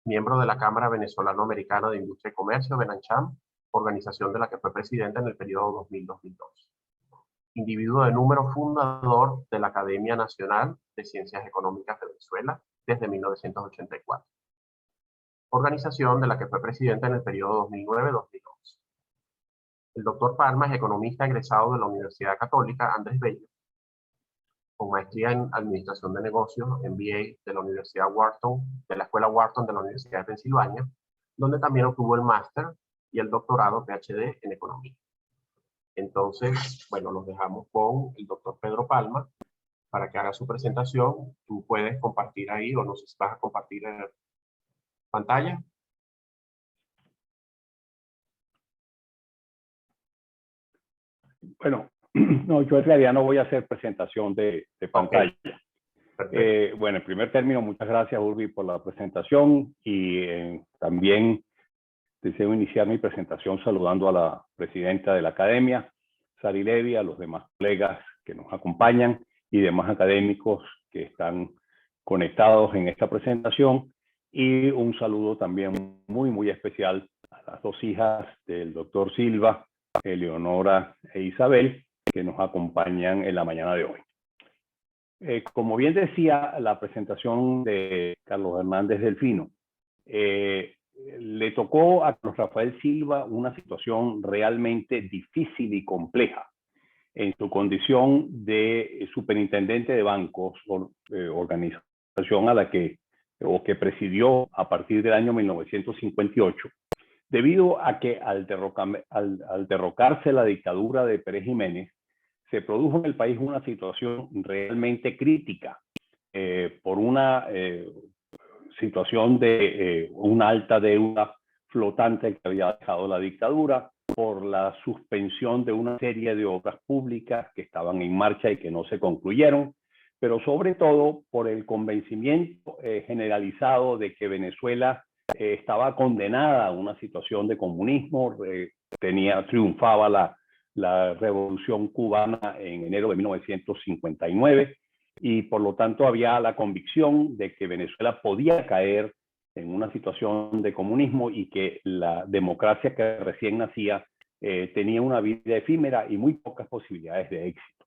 Miembro de la Cámara Venezolano-Americana de Industria y Comercio, BENANCHAM, organización de la que fue presidente en el periodo 2000-2002. Individuo de número fundador de la Academia Nacional de Ciencias Económicas de Venezuela desde 1984. Organización de la que fue presidente en el periodo 2009-2011. El doctor Palma es economista egresado de la Universidad Católica Andrés Bello, con maestría en Administración de Negocios, MBA de la Universidad Wharton, de la Escuela Wharton de la Universidad de Pensilvania, donde también obtuvo el máster y el doctorado PhD en Economía. Entonces, bueno, los dejamos con el doctor Pedro Palma para que haga su presentación. Tú puedes compartir ahí, o no sé si vas a compartir en pantalla. Bueno, no, yo en realidad no voy a hacer presentación de pantalla. Bueno, en primer término, muchas gracias, Urbi, por la presentación y también deseo iniciar mi presentación saludando a la presidenta de la Academia, Sari Levy, a los demás colegas que nos acompañan y demás académicos que están conectados en esta presentación, y un saludo también muy especial a las dos hijas del doctor Silva, Eleonora e Isabel, que nos acompañan en la mañana de hoy. Como bien decía la presentación de Carlos Hernández Delfino, le tocó a Carlos Rafael Silva una situación realmente difícil y compleja en su condición de superintendente de bancos, organización a la que presidió a partir del año 1958, debido a que al derrocarse la dictadura de Pérez Jiménez, se produjo en el país una situación realmente crítica por una situación de una alta deuda flotante que había dejado la dictadura, por la suspensión de una serie de obras públicas que estaban en marcha y que no se concluyeron, pero sobre todo por el convencimiento generalizado de que Venezuela estaba condenada a una situación de comunismo. Triunfaba la revolución cubana en enero de 1959, y por lo tanto había la convicción de que Venezuela podía caer en una situación de comunismo y que la democracia que recién nacía tenía una vida efímera y muy pocas posibilidades de éxito.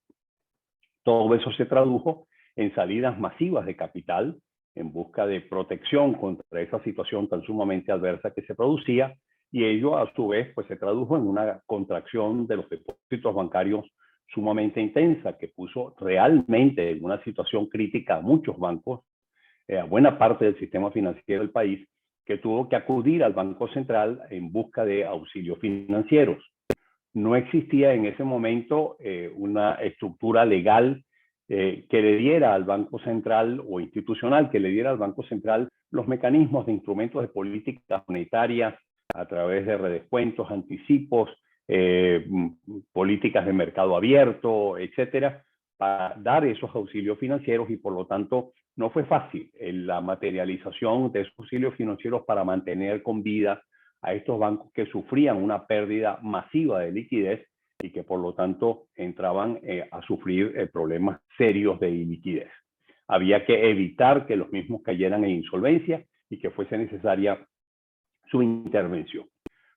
Todo eso se tradujo en salidas masivas de capital en busca de protección contra esa situación tan sumamente adversa que se producía, y ello a su vez pues se tradujo en una contracción de los depósitos bancarios sumamente intensa, que puso realmente en una situación crítica a muchos bancos, a buena parte del sistema financiero del país, que tuvo que acudir al Banco Central en busca de auxilios financieros. No existía en ese momento una estructura legal que le diera al Banco Central, o institucional, que le diera al Banco Central los mecanismos de instrumentos de política monetaria a través de redescuentos, anticipos, políticas de mercado abierto, etcétera, para dar esos auxilios financieros, y por lo tanto no fue fácil la materialización de esos auxilios financieros para mantener con vida a estos bancos que sufrían una pérdida masiva de liquidez y que por lo tanto entraban a sufrir problemas serios de liquidez. Había que evitar que los mismos cayeran en insolvencia y que fuese necesaria su intervención.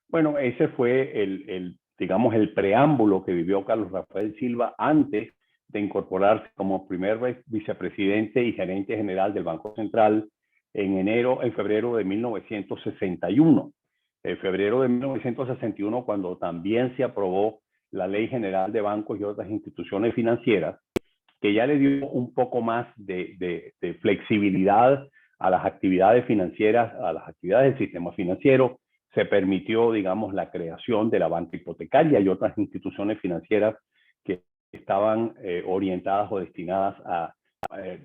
Bueno, ese fue digamos, el preámbulo que vivió Carlos Rafael Silva antes de incorporarse como primer vicepresidente y gerente general del Banco Central en febrero de 1961. En febrero de 1961, cuando también se aprobó la Ley General de Bancos y otras instituciones financieras, que ya le dio un poco más de flexibilidad a las actividades financieras, a las actividades del sistema financiero. Se permitió, digamos, la creación de la banca hipotecaria y otras instituciones financieras que estaban orientadas o destinadas a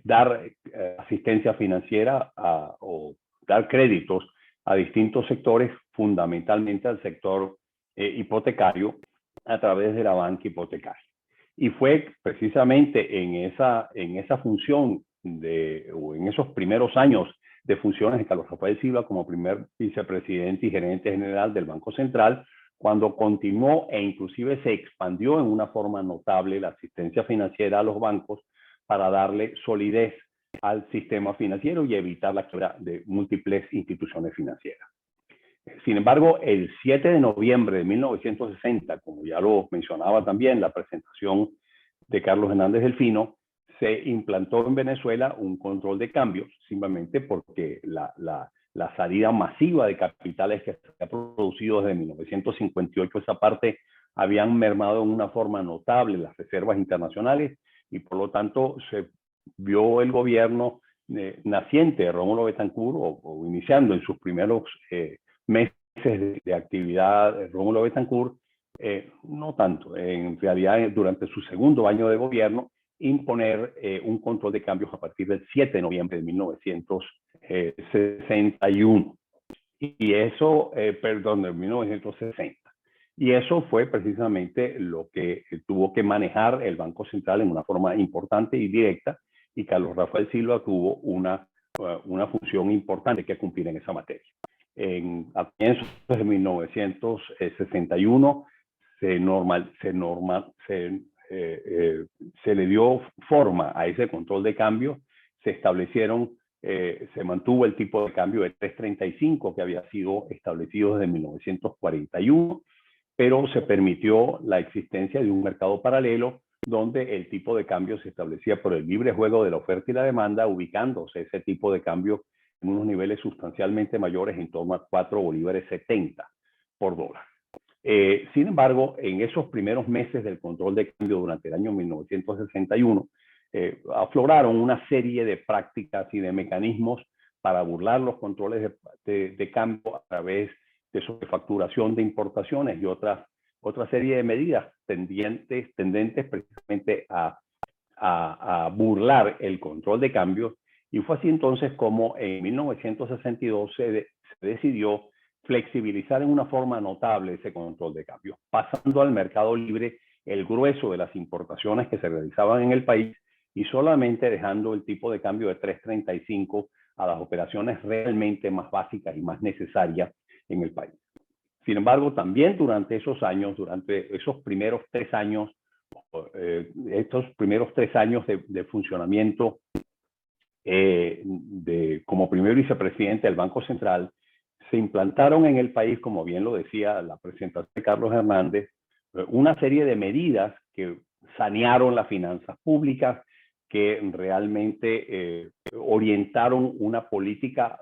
dar asistencia financiera o dar créditos a distintos sectores, fundamentalmente al sector hipotecario, a través de la banca hipotecaria. Y fue precisamente en esa función o en esos primeros años de funciones de Carlos Rafael Silva como primer vicepresidente y gerente general del Banco Central, cuando continuó e inclusive se expandió en una forma notable la asistencia financiera a los bancos para darle solidez al sistema financiero y evitar la quiebra de múltiples instituciones financieras. Sin embargo, el 7 de noviembre de 1960, como ya lo mencionaba también la presentación de Carlos Hernández Delfino, se implantó en Venezuela un control de cambios, simplemente porque la salida masiva de capitales que se ha producido desde 1958, esa parte, habían mermado en una forma notable las reservas internacionales, y por lo tanto se vio el gobierno naciente de Rómulo Betancourt, o iniciando en sus primeros meses de actividad Rómulo Betancourt, no tanto, en realidad durante su segundo año de gobierno, imponer un control de cambios a partir del 7 de noviembre de 1961. Y eso, perdón, de 1960. Y eso fue precisamente lo que tuvo que manejar el Banco Central en una forma importante y directa, y Carlos Rafael Silva tuvo una función importante que cumplir en esa materia. a comienzos de 1961 se le dio forma a ese control de cambio, se establecieron, se mantuvo el tipo de cambio de 3.35 que había sido establecido desde 1941, pero se permitió la existencia de un mercado paralelo donde el tipo de cambio se establecía por el libre juego de la oferta y la demanda, ubicándose ese tipo de cambio en unos niveles sustancialmente mayores, en torno a 4 bolívares 70 por dólar. Sin embargo, en esos primeros meses del control de cambio durante el año 1961, afloraron una serie de prácticas y de mecanismos para burlar los controles de cambio a través de sobrefacturación de importaciones y otra serie de medidas tendentes precisamente a burlar el control de cambio. Y fue así entonces como en 1962 se decidió flexibilizar en una forma notable ese control de cambio, pasando al mercado libre el grueso de las importaciones que se realizaban en el país y solamente dejando el tipo de cambio de 3.35 a las operaciones realmente más básicas y más necesarias en el país. Sin embargo, también durante esos años, durante esos primeros 3 años, de funcionamiento como primer vicepresidente del Banco Central, se implantaron en el país, como bien lo decía la presentación de Carlos Hernández, una serie de medidas que sanearon las finanzas públicas, que realmente orientaron una política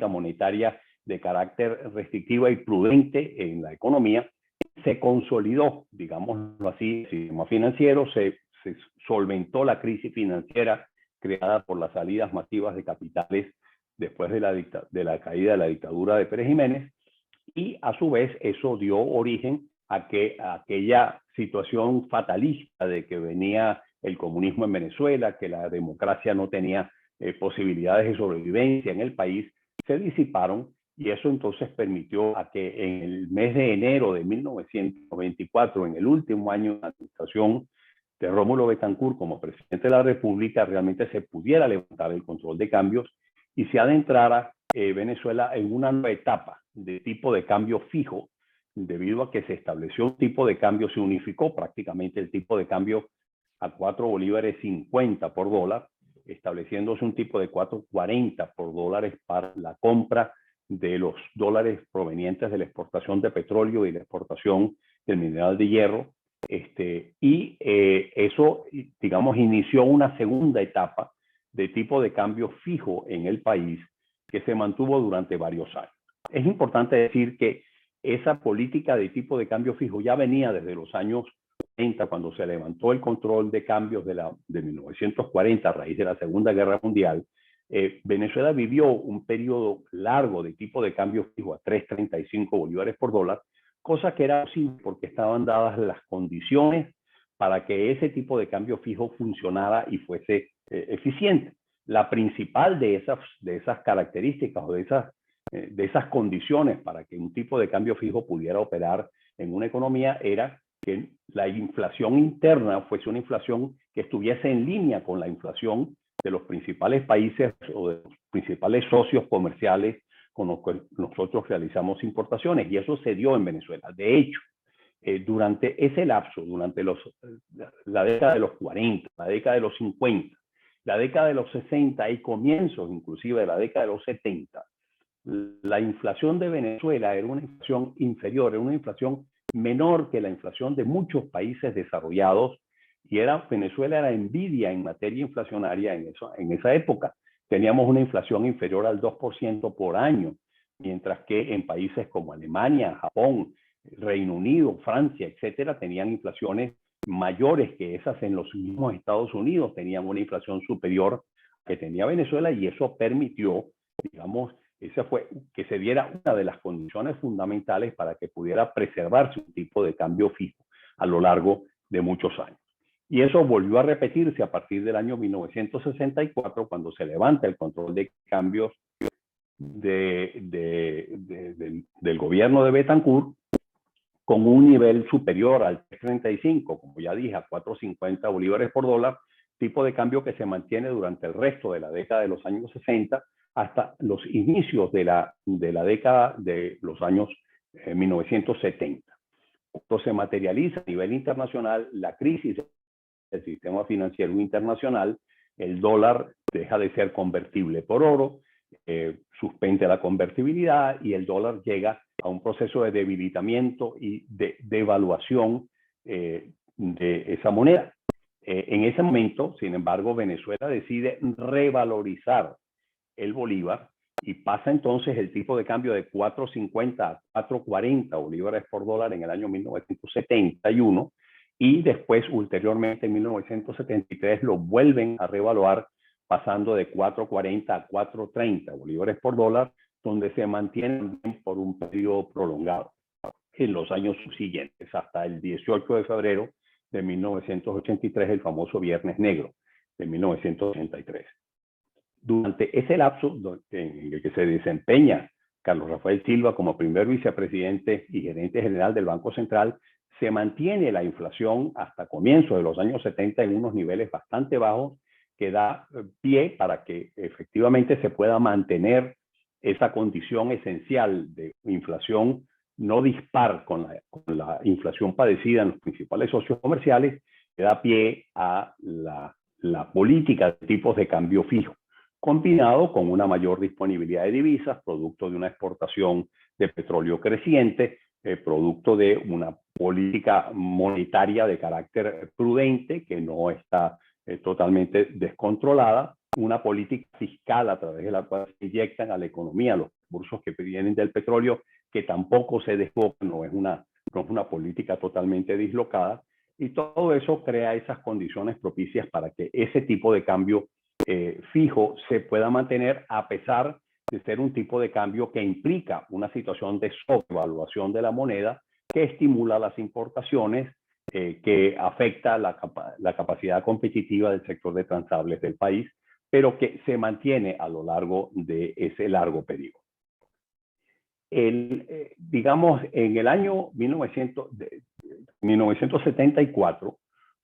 monetaria de carácter restrictiva y prudente en la economía. Se consolidó, digámoslo así, el sistema financiero, se solventó la crisis financiera creada por las salidas masivas de capitales después de la caída de la dictadura de Pérez Jiménez, y a su vez eso dio origen a que aquella situación fatalista de que venía el comunismo en Venezuela, que la democracia no tenía posibilidades de sobrevivencia en el país, se disiparon, y eso entonces permitió a que en el mes de enero de 1994, en el último año de la administración de Rómulo Betancourt como presidente de la República, realmente se pudiera levantar el control de cambios y se adentrara Venezuela en una nueva etapa de tipo de cambio fijo, debido a que se estableció un tipo de cambio, se unificó prácticamente el tipo de cambio a 4 bolívares 50 por dólar, estableciéndose un tipo de 4.40 por dólares para la compra de los dólares provenientes de la exportación de petróleo y la exportación del mineral de hierro. Eso, digamos, inició una segunda etapa de tipo de cambio fijo en el país que se mantuvo durante varios años. Es importante decir que esa política de tipo de cambio fijo ya venía desde los años 30, cuando se levantó el control de cambios de 1940 a raíz de la Segunda Guerra Mundial. Venezuela vivió un periodo largo de tipo de cambio fijo a 3.35 bolívares por dólar, cosa que era posible porque estaban dadas las condiciones para que ese tipo de cambio fijo funcionara y fuese eficiente. La principal de esas características o de esas condiciones para que un tipo de cambio fijo pudiera operar en una economía era que la inflación interna fuese una inflación que estuviese en línea con la inflación de los principales países o de los principales socios comerciales con los que nosotros realizamos importaciones, y eso se dio en Venezuela. De hecho, durante ese lapso, durante la década de los 40, la década de los 50, la década de los 60 y comienzos inclusive de la década de los 70, la inflación de Venezuela era una inflación inferior, era una inflación menor que la inflación de muchos países desarrollados, y Venezuela era envidia en materia inflacionaria en esa época. Teníamos una inflación inferior al 2% por año, mientras que en países como Alemania, Japón, Reino Unido, Francia, etcétera, tenían inflaciones mayores que esas. En los mismos Estados Unidos tenían una inflación superior que tenía Venezuela, y eso permitió, digamos, esa fue que se diera una de las condiciones fundamentales para que pudiera preservarse un tipo de cambio fijo a lo largo de muchos años. Y eso volvió a repetirse a partir del año 1964, cuando se levanta el control de cambios del gobierno de Betancourt, con un nivel superior al 3.35, como ya dije, a 4.50 bolívares por dólar, tipo de cambio que se mantiene durante el resto de la década de los años 60, hasta los inicios de la década de los años 1970. Cuando se materializa a nivel internacional la crisis del sistema financiero internacional, el dólar deja de ser convertible por oro, suspende la convertibilidad y el dólar llega a un proceso de debilitamiento y de devaluación de esa moneda. En ese momento, sin embargo, Venezuela decide revalorizar el bolívar y pasa entonces el tipo de cambio de 4.50 a 4.40 bolívares por dólar en el año 1971 y después, ulteriormente, en 1973, lo vuelven a revaluar pasando de 4.40 a 4.30 bolívares por dólar, donde se mantienen por un periodo prolongado en los años siguientes, hasta el 18 de febrero de 1983, el famoso Viernes Negro de 1983. Durante ese lapso en el que se desempeña Carlos Rafael Silva como primer vicepresidente y gerente general del Banco Central, se mantiene la inflación hasta comienzos de los años 70 en unos niveles bastante bajos que da pie para que efectivamente se pueda mantener esa condición esencial de inflación no dispar con la inflación padecida en los principales socios comerciales, que da pie a la política de tipos de cambio fijo, combinado con una mayor disponibilidad de divisas, producto de una exportación de petróleo creciente, producto de una política monetaria de carácter prudente que no está totalmente descontrolada, una política fiscal a través de la cual se inyectan a la economía los recursos que vienen del petróleo, que tampoco se desbocan, no es una política totalmente dislocada, y todo eso crea esas condiciones propicias para que ese tipo de cambio fijo se pueda mantener a pesar de ser un tipo de cambio que implica una situación de sobrevaluación de la moneda que estimula las importaciones, que afecta la capacidad competitiva del sector de transables del país, pero que se mantiene a lo largo de ese largo periodo. Digamos, en el año 1974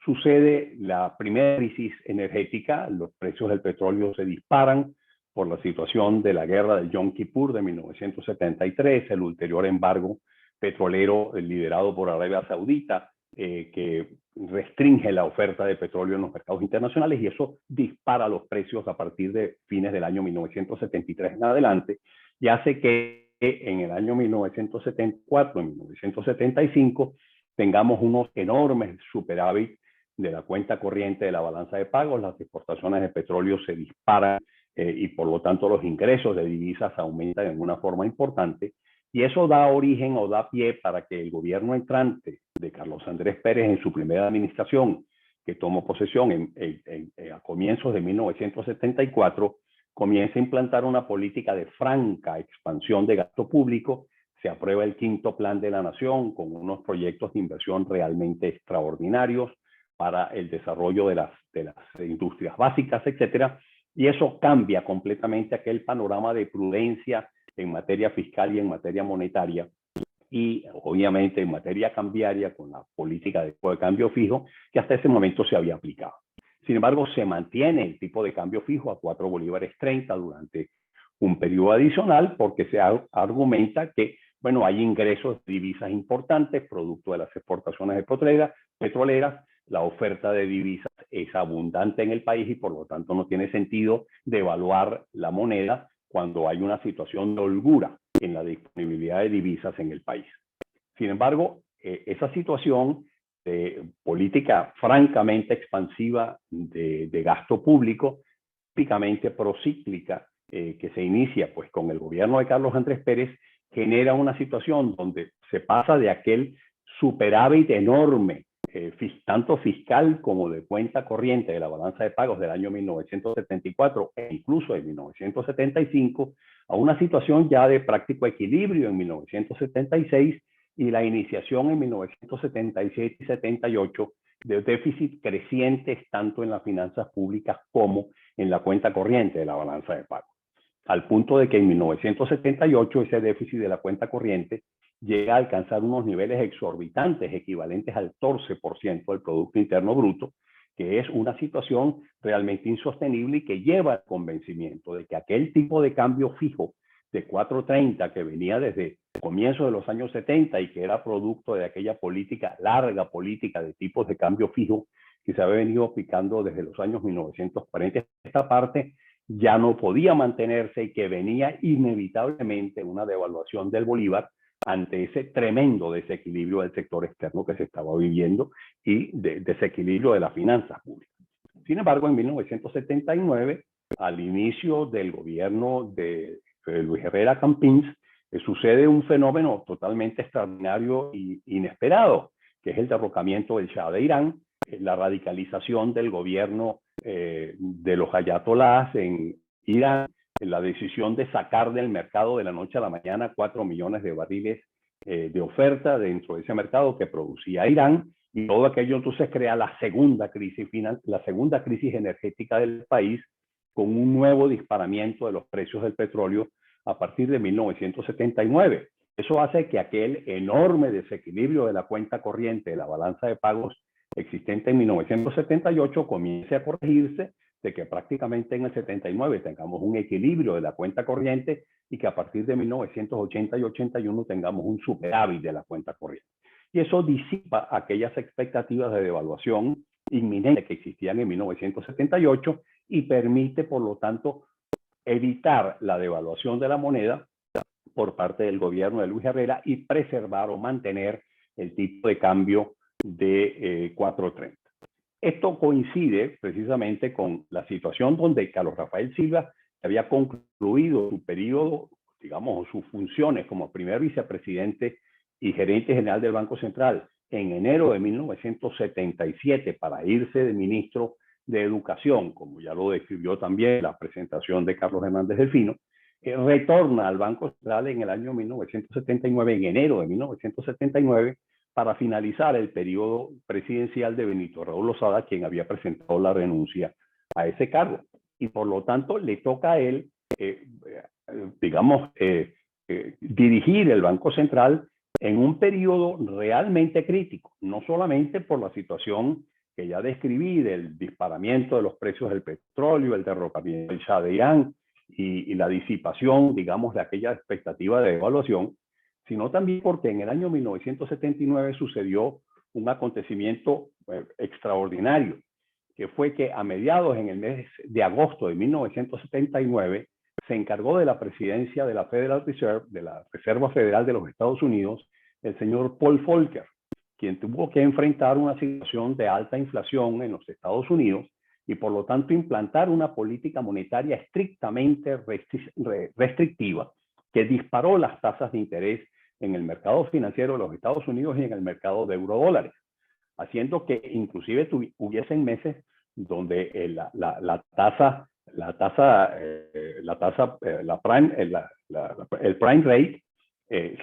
sucede la primera crisis energética, los precios del petróleo se disparan por la situación de la guerra del Yom Kippur de 1973, el ulterior embargo petrolero liderado por Arabia Saudita, que restringe la oferta de petróleo en los mercados internacionales, y eso dispara los precios a partir de fines del año 1973 en adelante, y hace que en el año 1974 y 1975 tengamos unos enormes superávit de la cuenta corriente de la balanza de pagos, las exportaciones de petróleo se disparan y por lo tanto los ingresos de divisas aumentan en una forma importante, y eso da origen o da pie para que el gobierno entrante de Carlos Andrés Pérez en su primera administración, que tomó posesión a comienzos de 1974, comienza a implantar una política de franca expansión de gasto público. Se aprueba el quinto plan de la nación con unos proyectos de inversión realmente extraordinarios para el desarrollo de las industrias básicas, etcétera. Y eso cambia completamente aquel panorama de prudencia en materia fiscal y en materia monetaria, y obviamente en materia cambiaria con la política de cambio fijo que hasta ese momento se había aplicado. Sin embargo, se mantiene el tipo de cambio fijo a 4 bolívares 30 durante un periodo adicional porque se argumenta que, bueno, hay ingresos de divisas importantes producto de las exportaciones de petroleras, la oferta de divisas es abundante en el país y por lo tanto no tiene sentido devaluar la moneda cuando hay una situación de holgura en la disponibilidad de divisas en el país. Sin embargo, esa situación de política francamente expansiva de gasto público, típicamente procíclica, que se inicia pues con el gobierno de Carlos Andrés Pérez, genera una situación donde se pasa de aquel superávit enorme, tanto fiscal como de cuenta corriente de la balanza de pagos del año 1974 e incluso de 1975, a una situación ya de práctico equilibrio en 1976 y la iniciación en 1977 y 78 de déficit crecientes tanto en las finanzas públicas como en la cuenta corriente de la balanza de pagos. Al punto de que en 1978 ese déficit de la cuenta corriente llega a alcanzar unos niveles exorbitantes equivalentes al 14% del Producto Interno Bruto, que es una situación realmente insostenible y que lleva al convencimiento de que aquel tipo de cambio fijo de 4.30 que venía desde comienzos de los años 70 y que era producto de aquella larga política de tipos de cambio fijo que se había venido aplicando desde los años 1940, esta parte ya no podía mantenerse y que venía inevitablemente una devaluación del bolívar ante ese tremendo desequilibrio del sector externo que se estaba viviendo y desequilibrio de las finanzas públicas. Sin embargo, en 1979, al inicio del gobierno de Luis Herrera Campins, sucede un fenómeno totalmente extraordinario e inesperado, que es el derrocamiento del Shah de Irán, la radicalización del gobierno de los ayatolás en Irán, la decisión de sacar del mercado de la noche a la mañana 4 millones de barriles de oferta dentro de ese mercado que producía Irán, y todo aquello entonces crea la segunda crisis energética del país, con un nuevo disparamiento de los precios del petróleo a partir de 1979. Eso hace que aquel enorme desequilibrio de la cuenta corriente de la balanza de pagos existente en 1978 comience a corregirse, de que prácticamente en el 79 tengamos un equilibrio de la cuenta corriente y que a partir de 1980 y 81 tengamos un superávit de la cuenta corriente. Y eso disipa aquellas expectativas de devaluación inminente que existían en 1978 y permite, por lo tanto, evitar la devaluación de la moneda por parte del gobierno de Luis Herrera y preservar o mantener el tipo de cambio de 4.30. Esto coincide precisamente con la situación donde Carlos Rafael Silva había concluido su periodo, digamos, sus funciones como primer vicepresidente y gerente general del Banco Central en enero de 1977 para irse de ministro de Educación, como ya lo describió también la presentación de Carlos Hernández Delfino, retorna al Banco Central en el año 1979, en enero de 1979, para finalizar el periodo presidencial de Benito Raúl Losada, quien había presentado la renuncia a ese cargo. Y por lo tanto le toca a él, dirigir el Banco Central en un periodo realmente crítico, no solamente por la situación que ya describí del disparamiento de los precios del petróleo, el derrocamiento del Shah de Irán y la disipación, digamos, de aquella expectativa de devaluación, sino también porque en el año 1979 sucedió un acontecimiento extraordinario, que fue que a mediados en el mes de agosto de 1979 se encargó de la presidencia de la Federal Reserve, de la Reserva Federal de los Estados Unidos, el señor Paul Volcker, quien tuvo que enfrentar una situación de alta inflación en los Estados Unidos y por lo tanto implantar una política monetaria estrictamente restrictiva que disparó las tasas de interés en el mercado financiero de los Estados Unidos y en el mercado de eurodólares, haciendo que inclusive hubiesen meses donde el prime rate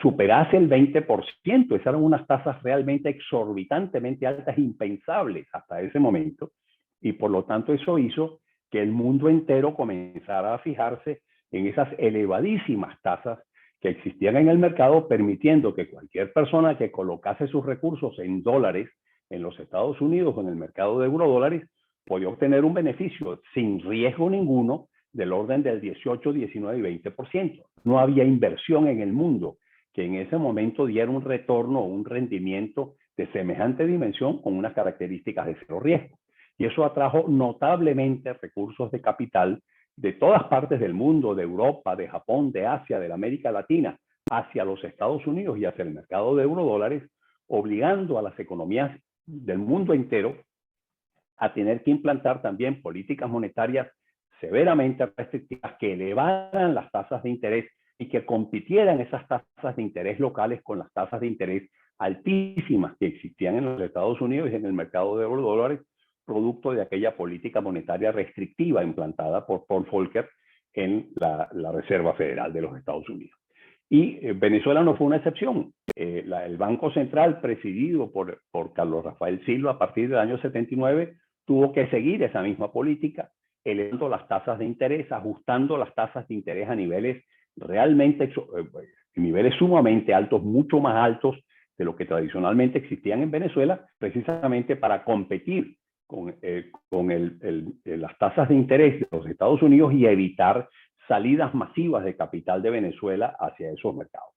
superase el 20%. Esas eran unas tasas realmente exorbitantemente altas, impensables hasta ese momento, y por lo tanto eso hizo que el mundo entero comenzara a fijarse en esas elevadísimas tasas que existían en el mercado, permitiendo que cualquier persona que colocase sus recursos en dólares en los Estados Unidos o en el mercado de eurodólares podía obtener un beneficio sin riesgo ninguno del orden del 18, 19 y 20%. No había inversión en el mundo que en ese momento diera un retorno o un rendimiento de semejante dimensión con unas características de cero riesgo. Y eso atrajo notablemente recursos de capital de todas partes del mundo, de Europa, de Japón, de Asia, de la América Latina, hacia los Estados Unidos y hacia el mercado de eurodólares, obligando a las economías del mundo entero a tener que implantar también políticas monetarias severamente restrictivas que elevaran las tasas de interés y que compitieran esas tasas de interés locales con las tasas de interés altísimas que existían en los Estados Unidos y en el mercado de eurodólares, producto de aquella política monetaria restrictiva implantada por Paul Volcker en la Reserva Federal de los Estados Unidos. Y Venezuela no fue una excepción. El Banco Central, presidido por Carlos Rafael Silva a partir del año 79, tuvo que seguir esa misma política, elevando las tasas de interés, ajustando las tasas de interés a niveles realmente, niveles sumamente altos, mucho más altos de lo que tradicionalmente existían en Venezuela, precisamente para competir las tasas de interés de los Estados Unidos y evitar salidas masivas de capital de Venezuela hacia esos mercados.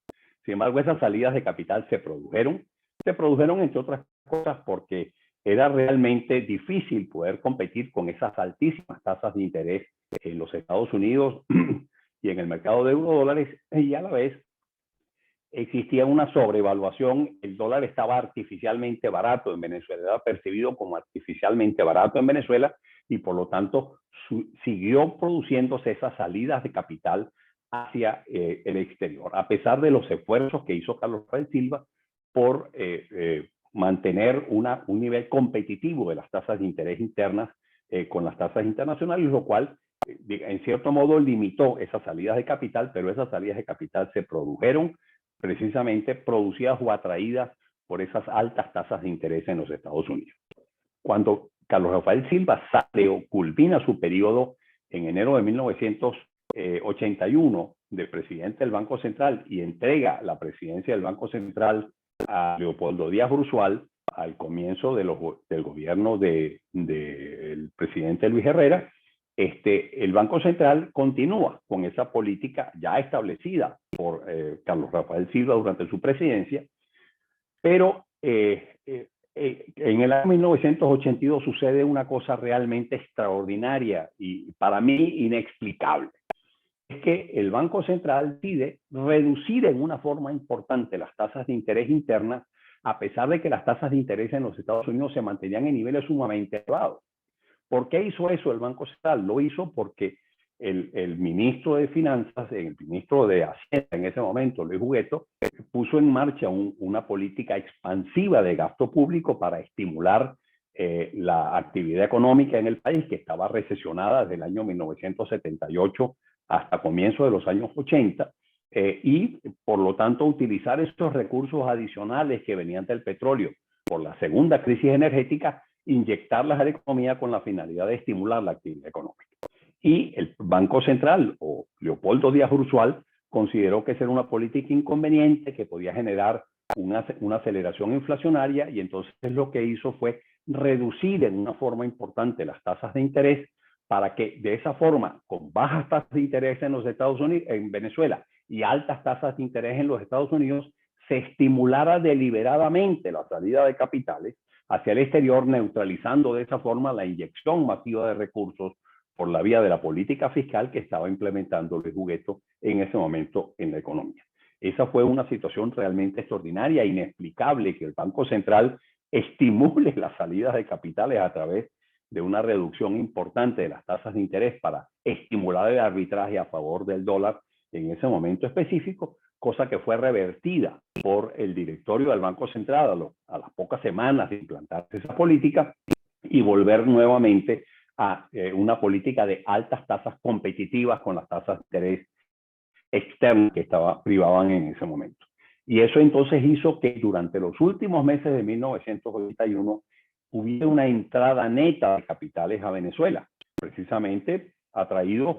Sin embargo, esas salidas de capital se produjeron entre otras cosas porque era realmente difícil poder competir con esas altísimas tasas de interés en los Estados Unidos y en el mercado de eurodólares, y a la vez existía una sobrevaluación. El dólar estaba artificialmente barato en Venezuela, era percibido como artificialmente barato en Venezuela, y por lo tanto siguió produciéndose esas salidas de capital hacia el exterior, a pesar de los esfuerzos que hizo Carlos Rafael Silva por mantener un nivel competitivo de las tasas de interés internas con las tasas internacionales, lo cual en cierto modo limitó esas salidas de capital, pero esas salidas de capital se produjeron precisamente producidas o atraídas por esas altas tasas de interés en los Estados Unidos. Cuando Carlos Rafael Silva sale o culmina su periodo en enero de 1981 de presidente del Banco Central y entrega la presidencia del Banco Central a Leopoldo Díaz Bruzual al comienzo del gobierno del presidente Luis Herrera, el Banco Central continúa con esa política ya establecida por Carlos Rafael Silva durante su presidencia, pero en el año 1982 sucede una cosa realmente extraordinaria y para mí inexplicable. Es que el Banco Central decide reducir en una forma importante las tasas de interés internas, a pesar de que las tasas de interés en los Estados Unidos se mantenían en niveles sumamente elevados. ¿Por qué hizo eso el Banco Central? Lo hizo porque el ministro de Finanzas, el ministro de Hacienda en ese momento, Luis Hugueto, puso en marcha una política expansiva de gasto público para estimular la actividad económica en el país, que estaba recesionada desde el año 1978 hasta comienzos de los años 80, y por lo tanto utilizar estos recursos adicionales que venían del petróleo por la segunda crisis energética, inyectarlas a la economía con la finalidad de estimular la actividad económica. Y el Banco Central, o Leopoldo Díaz Bruzual, consideró que esa era una política inconveniente que podía generar una aceleración inflacionaria, y entonces lo que hizo fue reducir en una forma importante las tasas de interés para que de esa forma, con bajas tasas de interés en los Estados Unidos, en Venezuela, y altas tasas de interés en los Estados Unidos, se estimulara deliberadamente la salida de capitales hacia el exterior, neutralizando de esa forma la inyección masiva de recursos por la vía de la política fiscal que estaba implementando Luis Hugueto en ese momento en la economía. Esa fue una situación realmente extraordinaria, inexplicable, que el Banco Central estimule las salidas de capitales a través de una reducción importante de las tasas de interés para estimular el arbitraje a favor del dólar en ese momento específico, cosa que fue revertida por el directorio del Banco Central a las pocas semanas de implantarse esa política y volver nuevamente a una política de altas tasas competitivas con las tasas de interés externas que privaban en ese momento. Y eso entonces hizo que durante los últimos meses de 1981 hubiera una entrada neta de capitales a Venezuela, precisamente atraídos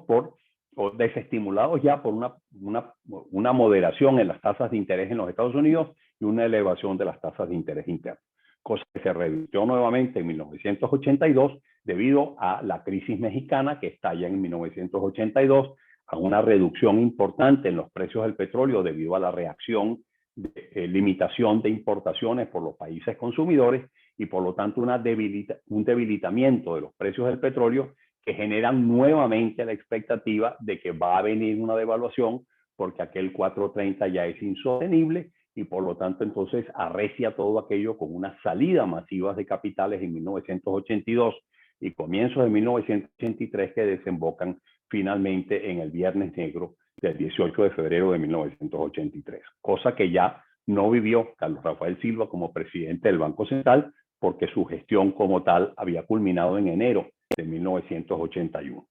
o desestimulados ya por una moderación en las tasas de interés en los Estados Unidos y una elevación de las tasas de interés internas, cosa que se revirtió nuevamente en 1982 debido a la crisis mexicana que estalla en 1982, a una reducción importante en los precios del petróleo debido a la reacción de limitación de importaciones por los países consumidores y por lo tanto un debilitamiento de los precios del petróleo que generan nuevamente la expectativa de que va a venir una devaluación porque aquel 4.30 ya es insostenible y por lo tanto entonces arrecia todo aquello con una salida masiva de capitales en 1982 y comienzos de 1983 que desembocan finalmente en el Viernes Negro del 18 de febrero de 1983, cosa que ya no vivió Carlos Rafael Silva como presidente del Banco Central porque su gestión como tal había culminado en enero de 1981.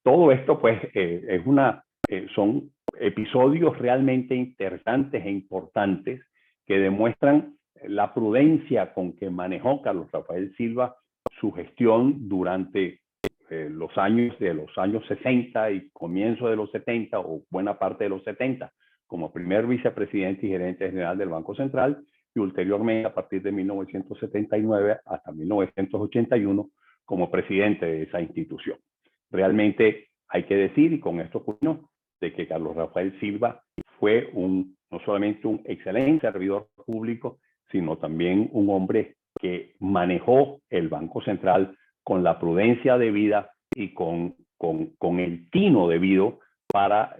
Todo esto pues son episodios realmente interesantes e importantes que demuestran la prudencia con que manejó Carlos Rafael Silva su gestión durante los años 60 y comienzo de los 70 o buena parte de los 70 como primer vicepresidente y gerente general del Banco Central y ulteriormente a partir de 1979 hasta 1981 como presidente de esa institución. Realmente hay que decir, y con esto culmino, de que Carlos Rafael Silva fue no solamente un excelente servidor público, sino también un hombre que manejó el Banco Central con la prudencia debida y con el tino debido para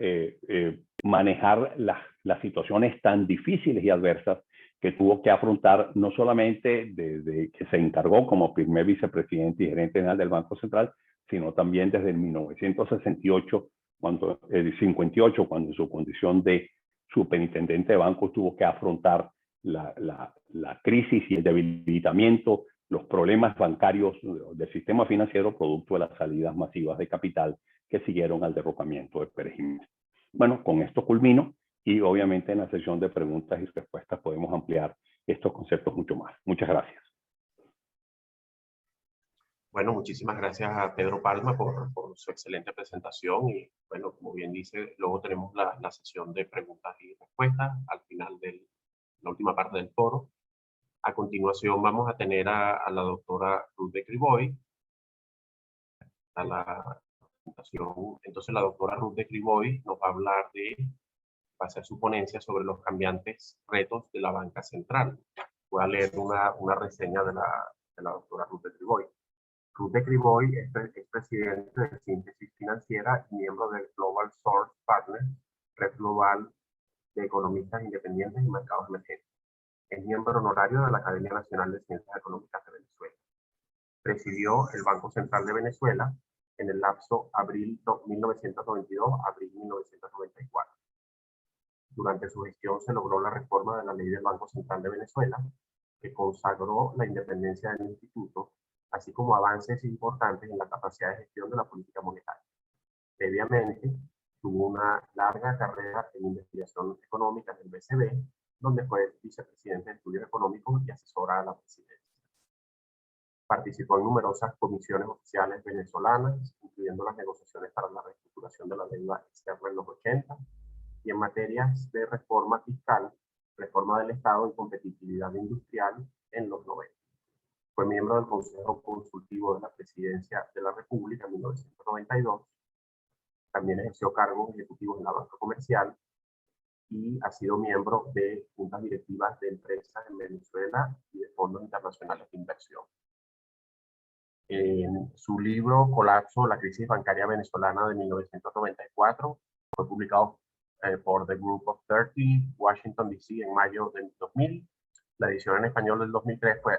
manejar las situaciones tan difíciles y adversas que tuvo que afrontar, no solamente desde que se encargó como primer vicepresidente y gerente general del Banco Central, sino también desde el 1968, cuando en su condición de superintendente de bancos tuvo que afrontar la crisis y el debilitamiento, los problemas bancarios del sistema financiero producto de las salidas masivas de capital que siguieron al derrocamiento de Pérez Jiménez. Bueno, con esto culmino y obviamente en la sesión de preguntas y respuestas podemos ampliar estos conceptos mucho más. Muchas gracias. Bueno, muchísimas gracias a Pedro Palma por su excelente presentación y, bueno, como bien dice, luego tenemos la sesión de preguntas y respuestas al final de la última parte del foro. A continuación vamos a tener a la doctora Ruth de Criboy a la presentación. Entonces la doctora Ruth de Criboy nos va a hablar va a hacer su ponencia sobre los cambiantes retos de la banca central. Voy a leer una reseña de la doctora Ruth de Criboy. Ruth de Criboy es presidente de Síntesis Financiera y miembro del Global Source Partners, red global de economistas independientes y mercados emergentes. Es miembro honorario de la Academia Nacional de Ciencias Económicas de Venezuela. Presidió el Banco Central de Venezuela en el lapso abril 1992-abril 1994. Durante su gestión se logró la reforma de la Ley del Banco Central de Venezuela, que consagró la independencia del instituto, así como avances importantes en la capacidad de gestión de la política monetaria. Previamente, tuvo una larga carrera en investigación económica del BCB, donde fue vicepresidente de Estudios Económicos y asesora a la presidencia. Participó en numerosas comisiones oficiales venezolanas, incluyendo las negociaciones para la reestructuración de la deuda externa en los 80, y en materias de reforma fiscal, reforma del Estado y competitividad industrial en los 90. Fue miembro del Consejo Consultivo de la Presidencia de la República en 1992. También ejerció cargos ejecutivos en la banca comercial y ha sido miembro de juntas directivas de empresas en Venezuela y de fondos internacionales de inversión. En su libro Colapso, la crisis bancaria venezolana de 1994, fue publicado por The Group of 30, Washington, D.C. en mayo del 2000. La edición en español del 2003 fue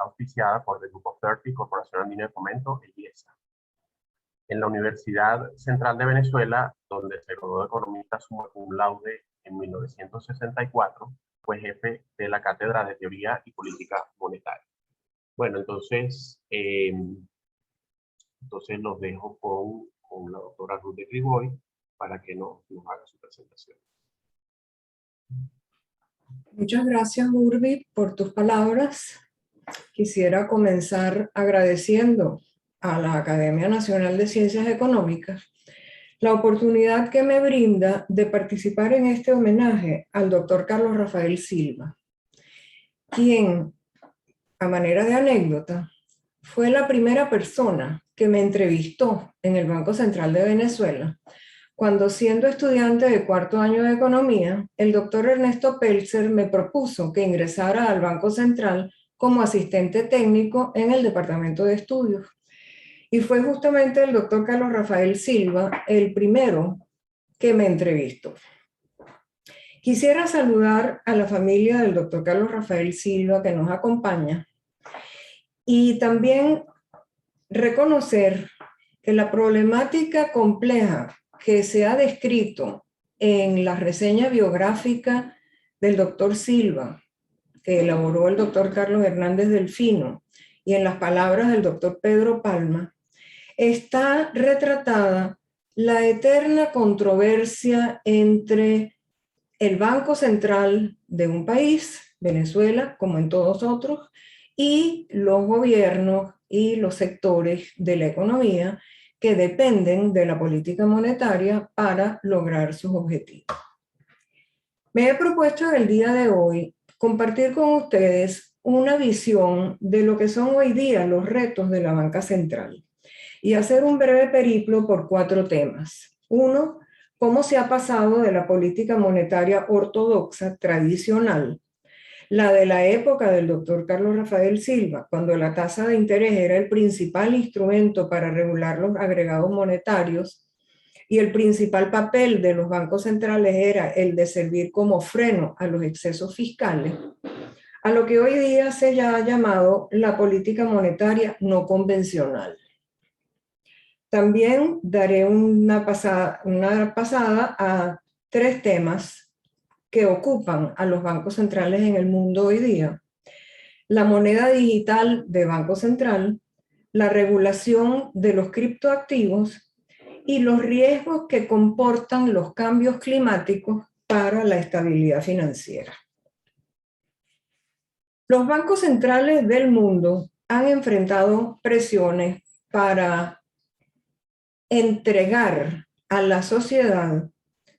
auspiciada por The Group of 30, Corporación Andina de Fomento e IESA. En la Universidad Central de Venezuela, donde se graduó de economista summa cum laude en 1964, fue jefe de la Cátedra de Teoría y Política Monetaria. Bueno, entonces los dejo con la doctora Ruth de Criboy para que nos haga su presentación. Muchas gracias, Urbi, por tus palabras. Quisiera comenzar agradeciendo a la Academia Nacional de Ciencias Económicas la oportunidad que me brinda de participar en este homenaje al doctor Carlos Rafael Silva, quien, a manera de anécdota, fue la primera persona que me entrevistó en el Banco Central de Venezuela, cuando siendo estudiante de cuarto año de economía, el doctor Ernesto Pelzer me propuso que ingresara al Banco Central como asistente técnico en el Departamento de Estudios. Y fue justamente el doctor Carlos Rafael Silva el primero que me entrevistó. Quisiera saludar a la familia del doctor Carlos Rafael Silva que nos acompaña y también reconocer que la problemática compleja que se ha descrito en la reseña biográfica del doctor Silva, que elaboró el doctor Carlos Hernández Delfino, y en las palabras del doctor Pedro Palma, está retratada la eterna controversia entre el Banco Central de un país, Venezuela, como en todos otros, y los gobiernos y los sectores de la economía que dependen de la política monetaria para lograr sus objetivos. Me he propuesto en el día de hoy compartir con ustedes una visión de lo que son hoy día los retos de la banca central y hacer un breve periplo por 4 temas. 1, cómo se ha pasado de la política monetaria ortodoxa tradicional, la de la época del doctor Carlos Rafael Silva, cuando la tasa de interés era el principal instrumento para regular los agregados monetarios y el principal papel de los bancos centrales era el de servir como freno a los excesos fiscales, a lo que hoy día se ha llamado la política monetaria no convencional. También daré una pasada a 3 temas que ocupan a los bancos centrales en el mundo hoy día: la moneda digital de Banco Central, la regulación de los criptoactivos y los riesgos que comportan los cambios climáticos para la estabilidad financiera. Los bancos centrales del mundo han enfrentado presiones para entregar a la sociedad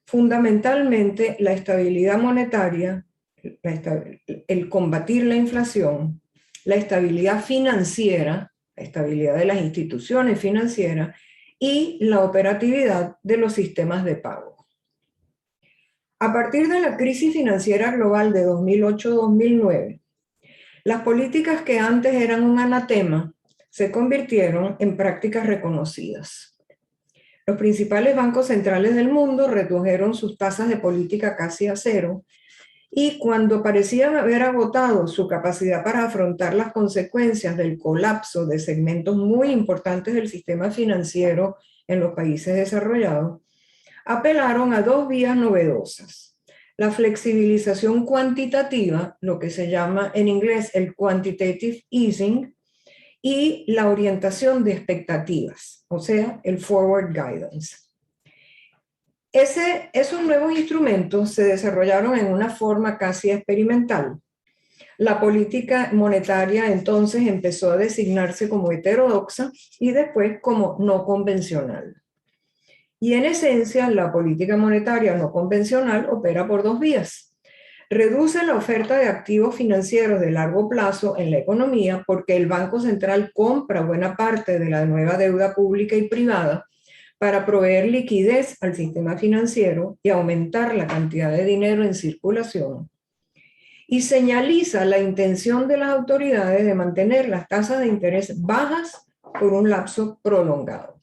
fundamentalmente la estabilidad monetaria, el combatir la inflación, la estabilidad financiera, la estabilidad de las instituciones financieras y la operatividad de los sistemas de pago. A partir de la crisis financiera global de 2008-2009, las políticas que antes eran un anatema se convirtieron en prácticas reconocidas. Los principales bancos centrales del mundo redujeron sus tasas de política casi a cero y cuando parecían haber agotado su capacidad para afrontar las consecuencias del colapso de segmentos muy importantes del sistema financiero en los países desarrollados, apelaron a 2 vías novedosas: la flexibilización cuantitativa, lo que se llama en inglés el quantitative easing, y la orientación de expectativas, o sea, el forward guidance. Esos nuevos instrumentos se desarrollaron en una forma casi experimental. La política monetaria entonces empezó a designarse como heterodoxa y después como no convencional. Y en esencia, la política monetaria no convencional opera por 2 vías. Reduce la oferta de activos financieros de largo plazo en la economía porque el Banco Central compra buena parte de la nueva deuda pública y privada para proveer liquidez al sistema financiero y aumentar la cantidad de dinero en circulación. Y señaliza la intención de las autoridades de mantener las tasas de interés bajas por un lapso prolongado.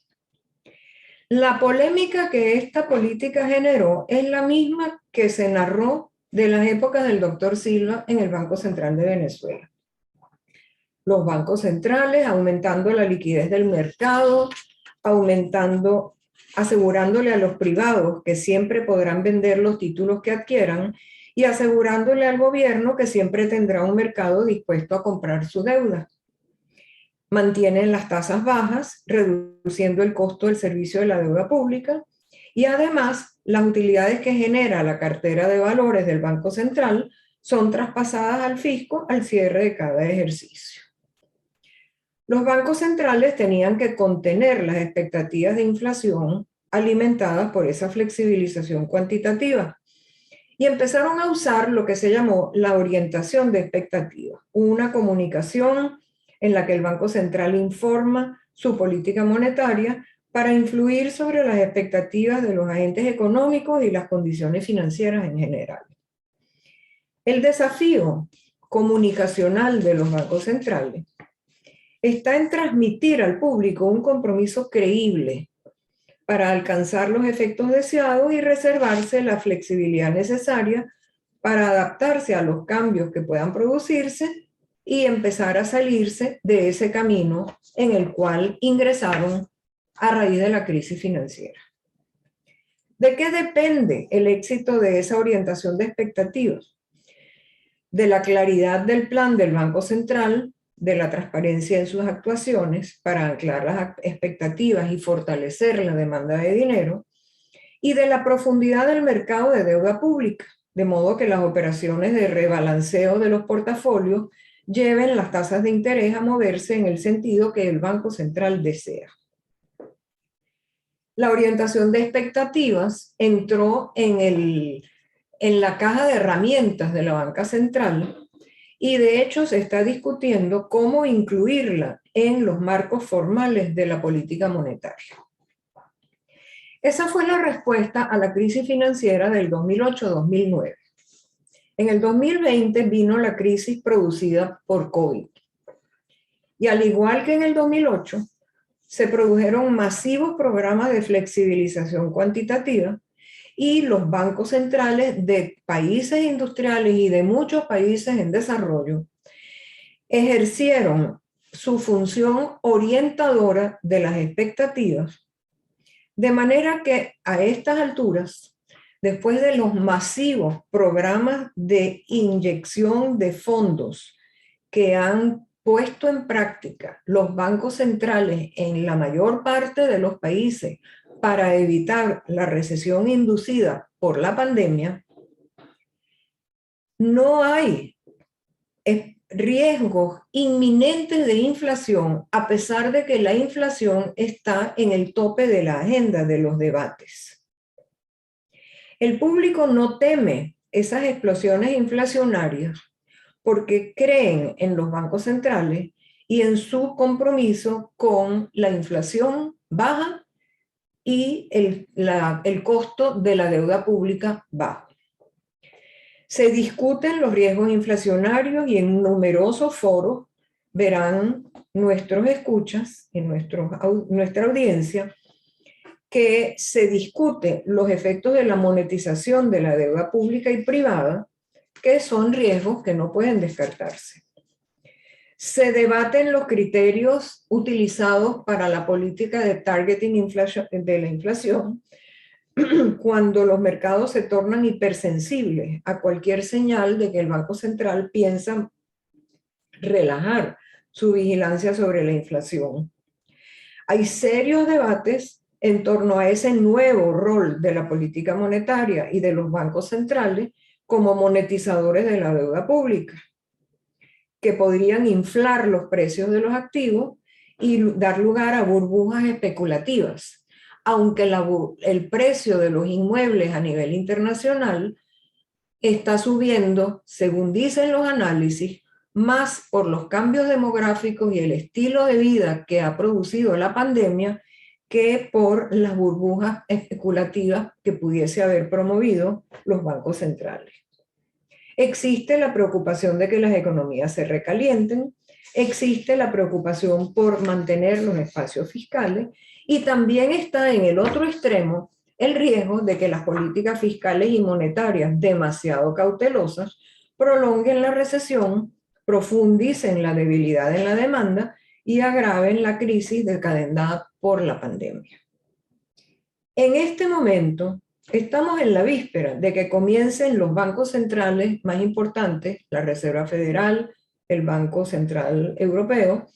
La polémica que esta política generó es la misma que se narró de las épocas del doctor Silva en el Banco Central de Venezuela. Los bancos centrales aumentando la liquidez del mercado, asegurándole a los privados que siempre podrán vender los títulos que adquieran y asegurándole al gobierno que siempre tendrá un mercado dispuesto a comprar su deuda. Mantienen las tasas bajas, reduciendo el costo del servicio de la deuda pública y además las utilidades que genera la cartera de valores del Banco Central son traspasadas al fisco al cierre de cada ejercicio. Los bancos centrales tenían que contener las expectativas de inflación alimentadas por esa flexibilización cuantitativa y empezaron a usar lo que se llamó la orientación de expectativas, una comunicación en la que el Banco Central informa su política monetaria para influir sobre las expectativas de los agentes económicos y las condiciones financieras en general. El desafío comunicacional de los bancos centrales está en transmitir al público un compromiso creíble para alcanzar los efectos deseados y reservarse la flexibilidad necesaria para adaptarse a los cambios que puedan producirse y empezar a salirse de ese camino en el cual ingresaron a raíz de la crisis financiera. ¿De qué depende el éxito de esa orientación de expectativas? De la claridad del plan del Banco Central, de la transparencia en sus actuaciones para anclar las expectativas y fortalecer la demanda de dinero, y de la profundidad del mercado de deuda pública, de modo que las operaciones de rebalanceo de los portafolios lleven las tasas de interés a moverse en el sentido que el Banco Central desea. La orientación de expectativas entró en en la caja de herramientas de la banca central y de hecho se está discutiendo cómo incluirla en los marcos formales de la política monetaria. Esa fue la respuesta a la crisis financiera del 2008-2009. En el 2020 vino la crisis producida por COVID. Y al igual que en el 2008, se produjeron masivos programas de flexibilización cuantitativa y los bancos centrales de países industriales y de muchos países en desarrollo ejercieron su función orientadora de las expectativas, de manera que a estas alturas, después de los masivos programas de inyección de fondos que han puesto en práctica los bancos centrales en la mayor parte de los países para evitar la recesión inducida por la pandemia, no hay riesgos inminentes de inflación, a pesar de que la inflación está en el tope de la agenda de los debates. El público no teme esas explosiones inflacionarias porque creen en los bancos centrales y en su compromiso con la inflación baja y el costo de la deuda pública bajo. Se discuten los riesgos inflacionarios y en numerosos foros verán nuestros escuchas y nuestra audiencia que se discute los efectos de la monetización de la deuda pública y privada, que son riesgos que no pueden descartarse. Se debaten los criterios utilizados para la política de targeting de la inflación cuando los mercados se tornan hipersensibles a cualquier señal de que el Banco Central piensa relajar su vigilancia sobre la inflación. Hay serios debates en torno a ese nuevo rol de la política monetaria y de los bancos centrales como monetizadores de la deuda pública, que podrían inflar los precios de los activos y dar lugar a burbujas especulativas, aunque el precio de los inmuebles a nivel internacional está subiendo, según dicen los análisis, más por los cambios demográficos y el estilo de vida que ha producido la pandemia que por las burbujas especulativas que pudiese haber promovido los bancos centrales. Existe la preocupación de que las economías se recalienten, existe la preocupación por mantener los espacios fiscales y también está en el otro extremo el riesgo de que las políticas fiscales y monetarias demasiado cautelosas prolonguen la recesión, profundicen la debilidad en la demanda y agraven la crisis desencadenada por la pandemia. En este momento, estamos en la víspera de que comiencen los bancos centrales más importantes, la Reserva Federal, el Banco Central Europeo,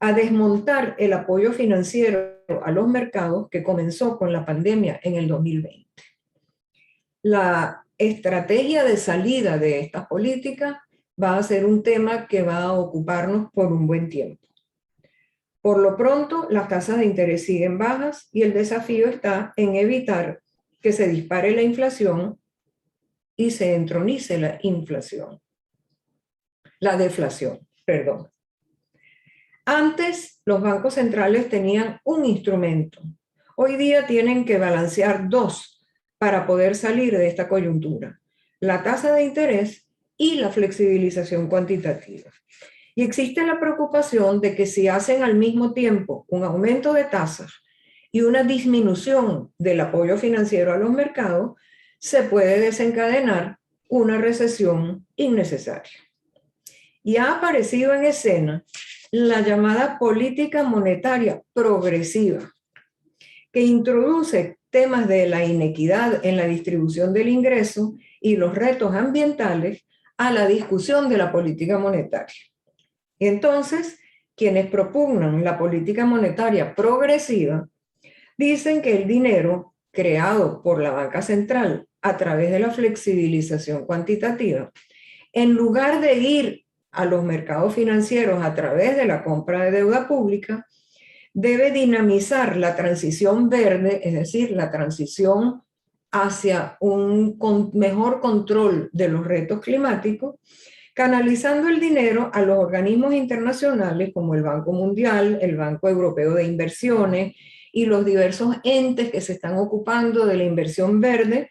a desmontar el apoyo financiero a los mercados que comenzó con la pandemia en el 2020. La estrategia de salida de estas políticas va a ser un tema que va a ocuparnos por un buen tiempo. Por lo pronto, las tasas de interés siguen bajas y el desafío está en evitar que se dispare la inflación y se entronice la deflación, perdón. Antes, los bancos centrales tenían un instrumento. Hoy día tienen que balancear dos para poder salir de esta coyuntura: la tasa de interés y la flexibilización cuantitativa. Y existe la preocupación de que si hacen al mismo tiempo un aumento de tasas y una disminución del apoyo financiero a los mercados, se puede desencadenar una recesión innecesaria. Y ha aparecido en escena la llamada política monetaria progresiva, que introduce temas de la inequidad en la distribución del ingreso y los retos ambientales a la discusión de la política monetaria. Y entonces, quienes propugnan la política monetaria progresiva dicen que el dinero creado por la banca central a través de la flexibilización cuantitativa, en lugar de ir a los mercados financieros a través de la compra de deuda pública, debe dinamizar la transición verde, es decir, la transición hacia un mejor control de los retos climáticos, canalizando el dinero a los organismos internacionales como el Banco Mundial, el Banco Europeo de Inversiones y los diversos entes que se están ocupando de la inversión verde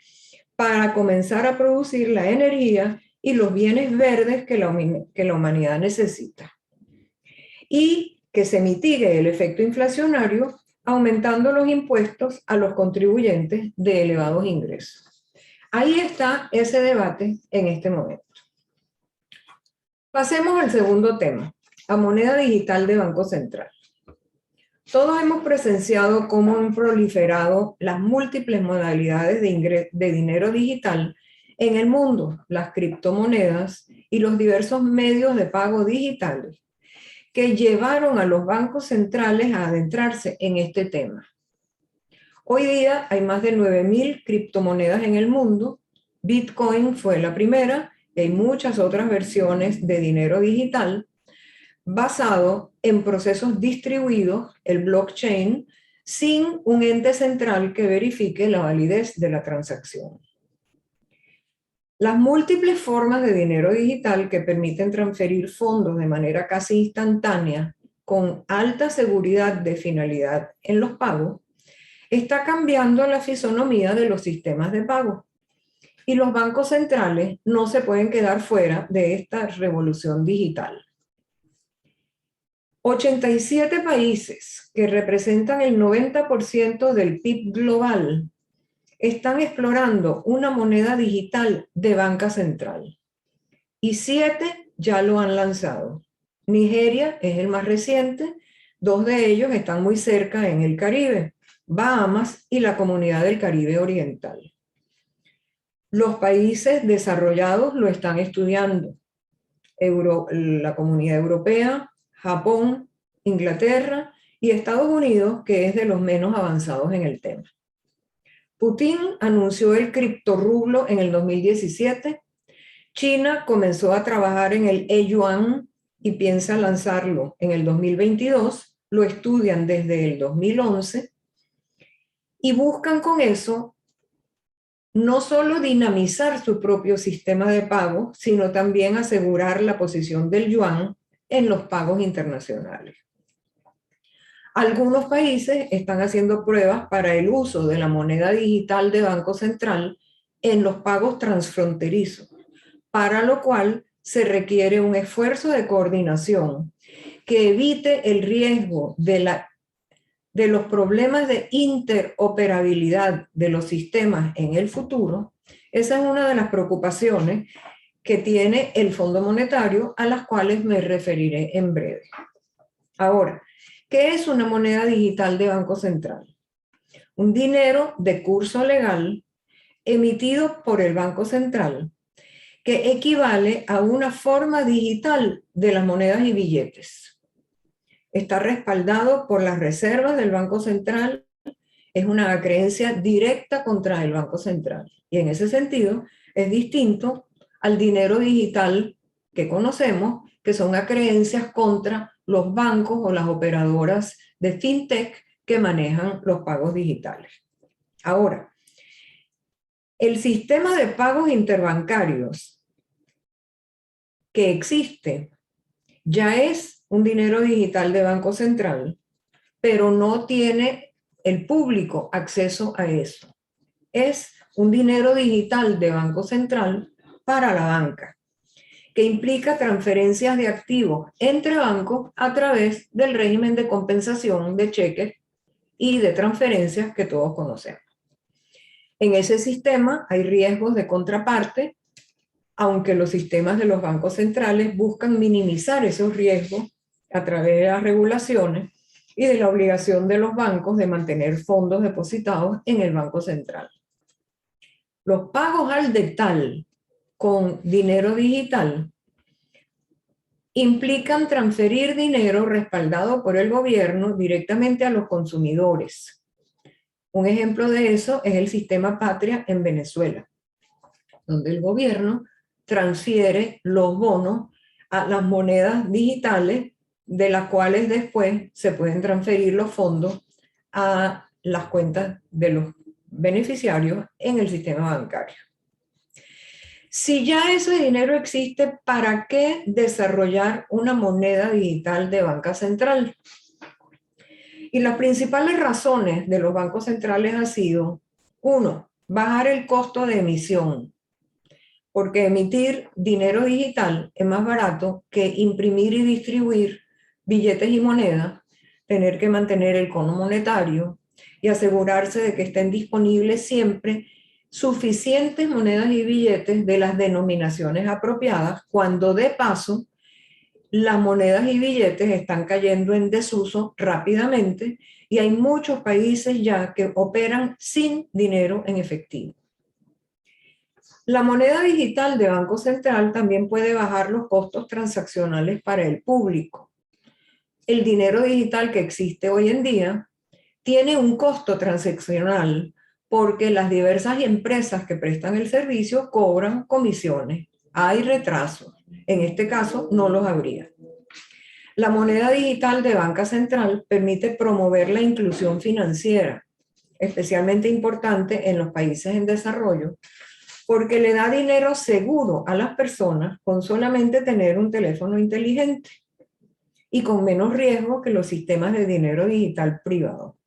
para comenzar a producir la energía y los bienes verdes que la humanidad necesita. Y que se mitigue el efecto inflacionario aumentando los impuestos a los contribuyentes de elevados ingresos. Ahí está ese debate en este momento. Pasemos al segundo tema, la moneda digital de Banco Central. Todos hemos presenciado cómo han proliferado las múltiples modalidades de dinero digital en el mundo, las criptomonedas y los diversos medios de pago digitales que llevaron a los bancos centrales a adentrarse en este tema. Hoy día hay más de 9.000 criptomonedas en el mundo. Bitcoin fue la primera y hay muchas otras versiones de dinero digital basado en procesos distribuidos, el blockchain, sin un ente central que verifique la validez de la transacción. Las múltiples formas de dinero digital que permiten transferir fondos de manera casi instantánea con alta seguridad de finalidad en los pagos está cambiando la fisonomía de los sistemas de pago. Y los bancos centrales no se pueden quedar fuera de esta revolución digital. 87 países que representan el 90% del PIB global están explorando una moneda digital de banca central. Y 7 ya lo han lanzado. Nigeria es el más reciente, 2 de ellos están muy cerca en el Caribe, Bahamas y la Comunidad del Caribe Oriental. Los países desarrollados lo están estudiando. La Comunidad Europea, Japón, Inglaterra y Estados Unidos, que es de los menos avanzados en el tema. Putin anunció el criptorrublo en el 2017. China comenzó a trabajar en el e-yuan y piensa lanzarlo en el 2022. Lo estudian desde el 2011 y buscan con eso no solo dinamizar su propio sistema de pago, sino también asegurar la posición del yuan en los pagos internacionales. Algunos países están haciendo pruebas para el uso de la moneda digital de Banco Central en los pagos transfronterizos, para lo cual se requiere un esfuerzo de coordinación que evite el riesgo de los problemas de interoperabilidad de los sistemas en el futuro. Esa es una de las preocupaciones que tiene el Fondo Monetario, a las cuales me referiré en breve. Ahora, ¿qué es una moneda digital de Banco Central? Un dinero de curso legal emitido por el Banco Central que equivale a una forma digital de las monedas y billetes. Está respaldado por las reservas del Banco Central, es una creencia directa contra el Banco Central. Y en ese sentido es distinto al dinero digital que conocemos, que son creencias contra los bancos o las operadoras de fintech que manejan los pagos digitales. Ahora, el sistema de pagos interbancarios que existe ya es un dinero digital de Banco Central, pero no tiene el público acceso a eso. Es un dinero digital de Banco Central para la banca, que implica transferencias de activos entre bancos a través del régimen de compensación de cheques y de transferencias que todos conocemos. En ese sistema hay riesgos de contraparte, aunque los sistemas de los bancos centrales buscan minimizar esos riesgos a través de las regulaciones y de la obligación de los bancos de mantener fondos depositados en el Banco Central. Los pagos al detalle con dinero digital implican transferir dinero respaldado por el gobierno directamente a los consumidores. Un ejemplo de eso es el sistema Patria en Venezuela, donde el gobierno transfiere los bonos a las monedas digitales, de las cuales después se pueden transferir los fondos a las cuentas de los beneficiarios en el sistema bancario. Si ya ese dinero existe, ¿para qué desarrollar una moneda digital de banca central? Y las principales razones de los bancos centrales ha sido, 1, bajar el costo de emisión, porque emitir dinero digital es más barato que imprimir y distribuir billetes y monedas, tener que mantener el cono monetario y asegurarse de que estén disponibles siempre suficientes monedas y billetes de las denominaciones apropiadas, cuando de paso las monedas y billetes están cayendo en desuso rápidamente y hay muchos países ya que operan sin dinero en efectivo. La moneda digital de Banco Central también puede bajar los costos transaccionales para el público. El dinero digital que existe hoy en día tiene un costo transaccional porque las diversas empresas que prestan el servicio cobran comisiones. Hay retrasos. En este caso, no los habría. La moneda digital de Banca Central permite promover la inclusión financiera, especialmente importante en los países en desarrollo, porque le da dinero seguro a las personas con solamente tener un teléfono inteligente y con menos riesgo que los sistemas de dinero digital privado.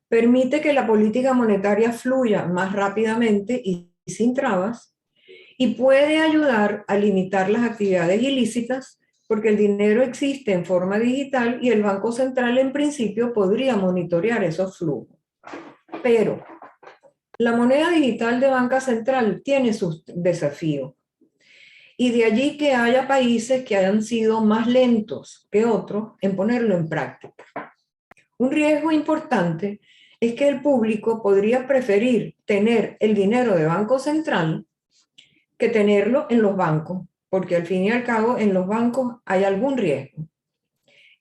Permite que la política monetaria fluya más rápidamente y sin trabas, y puede ayudar a limitar las actividades ilícitas porque el dinero existe en forma digital y el Banco Central en principio podría monitorear esos flujos. Pero la moneda digital de Banca Central tiene sus desafíos. Y de allí que haya países que hayan sido más lentos que otros en ponerlo en práctica. Un riesgo importante es que el público podría preferir tener el dinero de Banco Central que tenerlo en los bancos, porque al fin y al cabo en los bancos hay algún riesgo.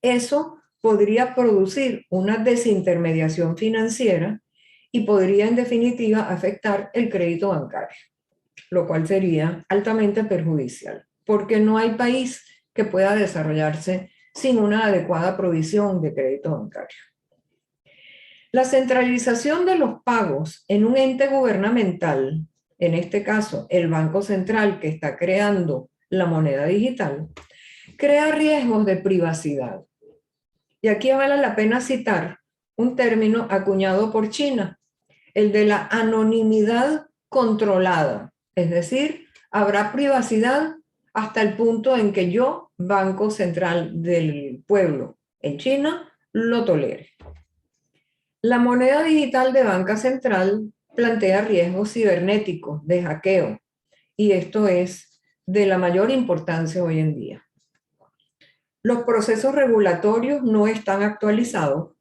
Eso podría producir una desintermediación financiera y podría en definitiva afectar el crédito bancario, lo cual sería altamente perjudicial, porque no hay país que pueda desarrollarse sin una adecuada provisión de crédito bancario. La centralización de los pagos en un ente gubernamental, en este caso el Banco Central que está creando la moneda digital, crea riesgos de privacidad. Y aquí vale la pena citar un término acuñado por China, el de la anonimidad controlada. Es decir, habrá privacidad hasta el punto en que yo, Banco Central del Pueblo en China, lo tolere. La moneda digital de Banca Central plantea riesgos cibernéticos de hackeo, y esto es de la mayor importancia hoy en día. Los procesos regulatorios no están actualizados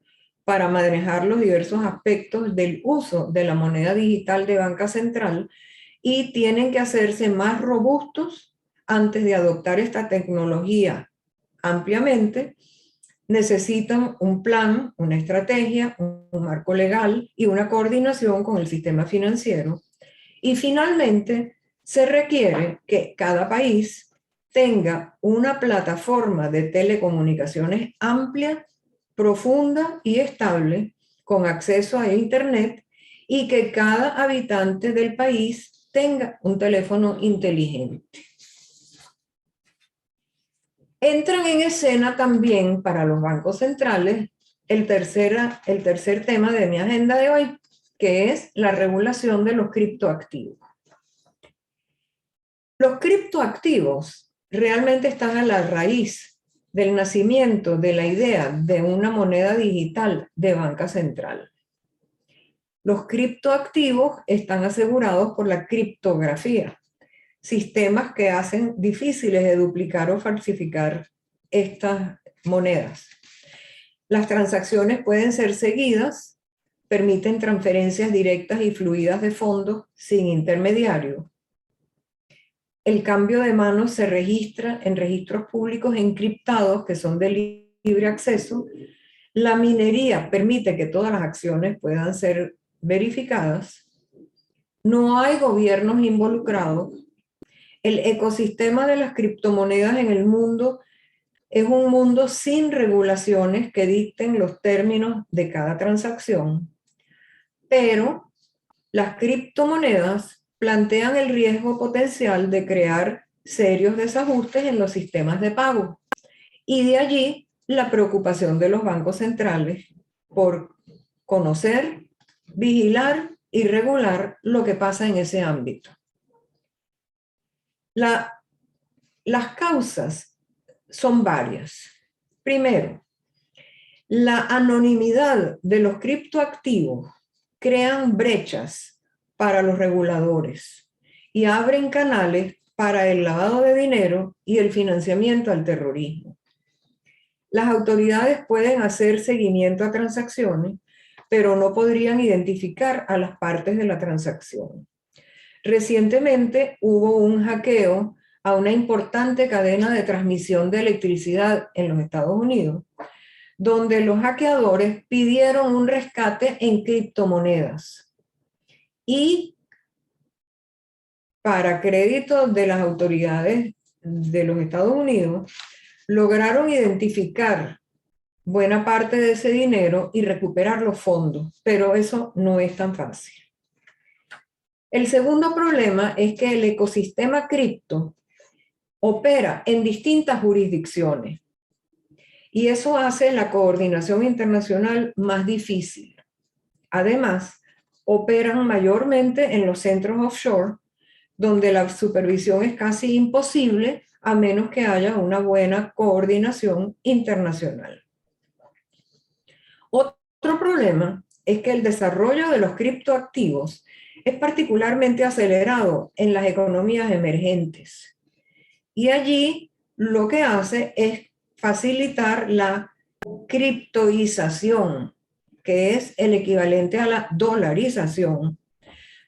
para manejar los diversos aspectos del uso de la moneda digital de Banca Central y tienen que hacerse más robustos antes de adoptar esta tecnología ampliamente. Necesitan un plan, una estrategia, un marco legal y una coordinación con el sistema financiero. Y finalmente, se requiere que cada país tenga una plataforma de telecomunicaciones amplia, profunda y estable, con acceso a Internet, y que cada habitante del país tenga un teléfono inteligente. Entran en escena también para los bancos centrales el tercer tema de mi agenda de hoy, que es la regulación de los criptoactivos. Los criptoactivos realmente están a la raíz del nacimiento de la idea de una moneda digital de banca central. Los criptoactivos están asegurados por la criptografía, sistemas que hacen difíciles de duplicar o falsificar estas monedas. Las transacciones pueden ser seguidas, permiten transferencias directas y fluidas de fondos sin intermediario. El cambio de manos se registra en registros públicos encriptados que son de libre acceso. La minería permite que todas las acciones puedan ser verificadas. No hay gobiernos involucrados. El ecosistema de las criptomonedas en el mundo es un mundo sin regulaciones que dicten los términos de cada transacción, pero Las criptomonedas plantean el riesgo potencial de crear serios desajustes en los sistemas de pago, y de allí la preocupación de los bancos centrales por conocer, vigilar y regular lo que pasa en ese ámbito. Las causas son varias. Primero, la anonimidad de los criptoactivos crean brechas para los reguladores y abren canales para el lavado de dinero y el financiamiento al terrorismo. Las autoridades pueden hacer seguimiento a transacciones, pero no podrían identificar a las partes de la transacción. Recientemente hubo un hackeo a una importante cadena de transmisión de electricidad en los Estados Unidos, donde los hackeadores pidieron un rescate en criptomonedas. Y para crédito de las autoridades de los Estados Unidos, lograron identificar buena parte de ese dinero y recuperar los fondos, pero eso no es tan fácil. El segundo problema es que el ecosistema cripto opera en distintas jurisdicciones y eso hace la coordinación internacional más difícil. Además, operan mayormente en los centros offshore, donde la supervisión es casi imposible a menos que haya una buena coordinación internacional. Otro problema es que el desarrollo de los criptoactivos es particularmente acelerado en las economías emergentes. Y allí lo que hace es facilitar la criptoización, que es el equivalente a la dolarización,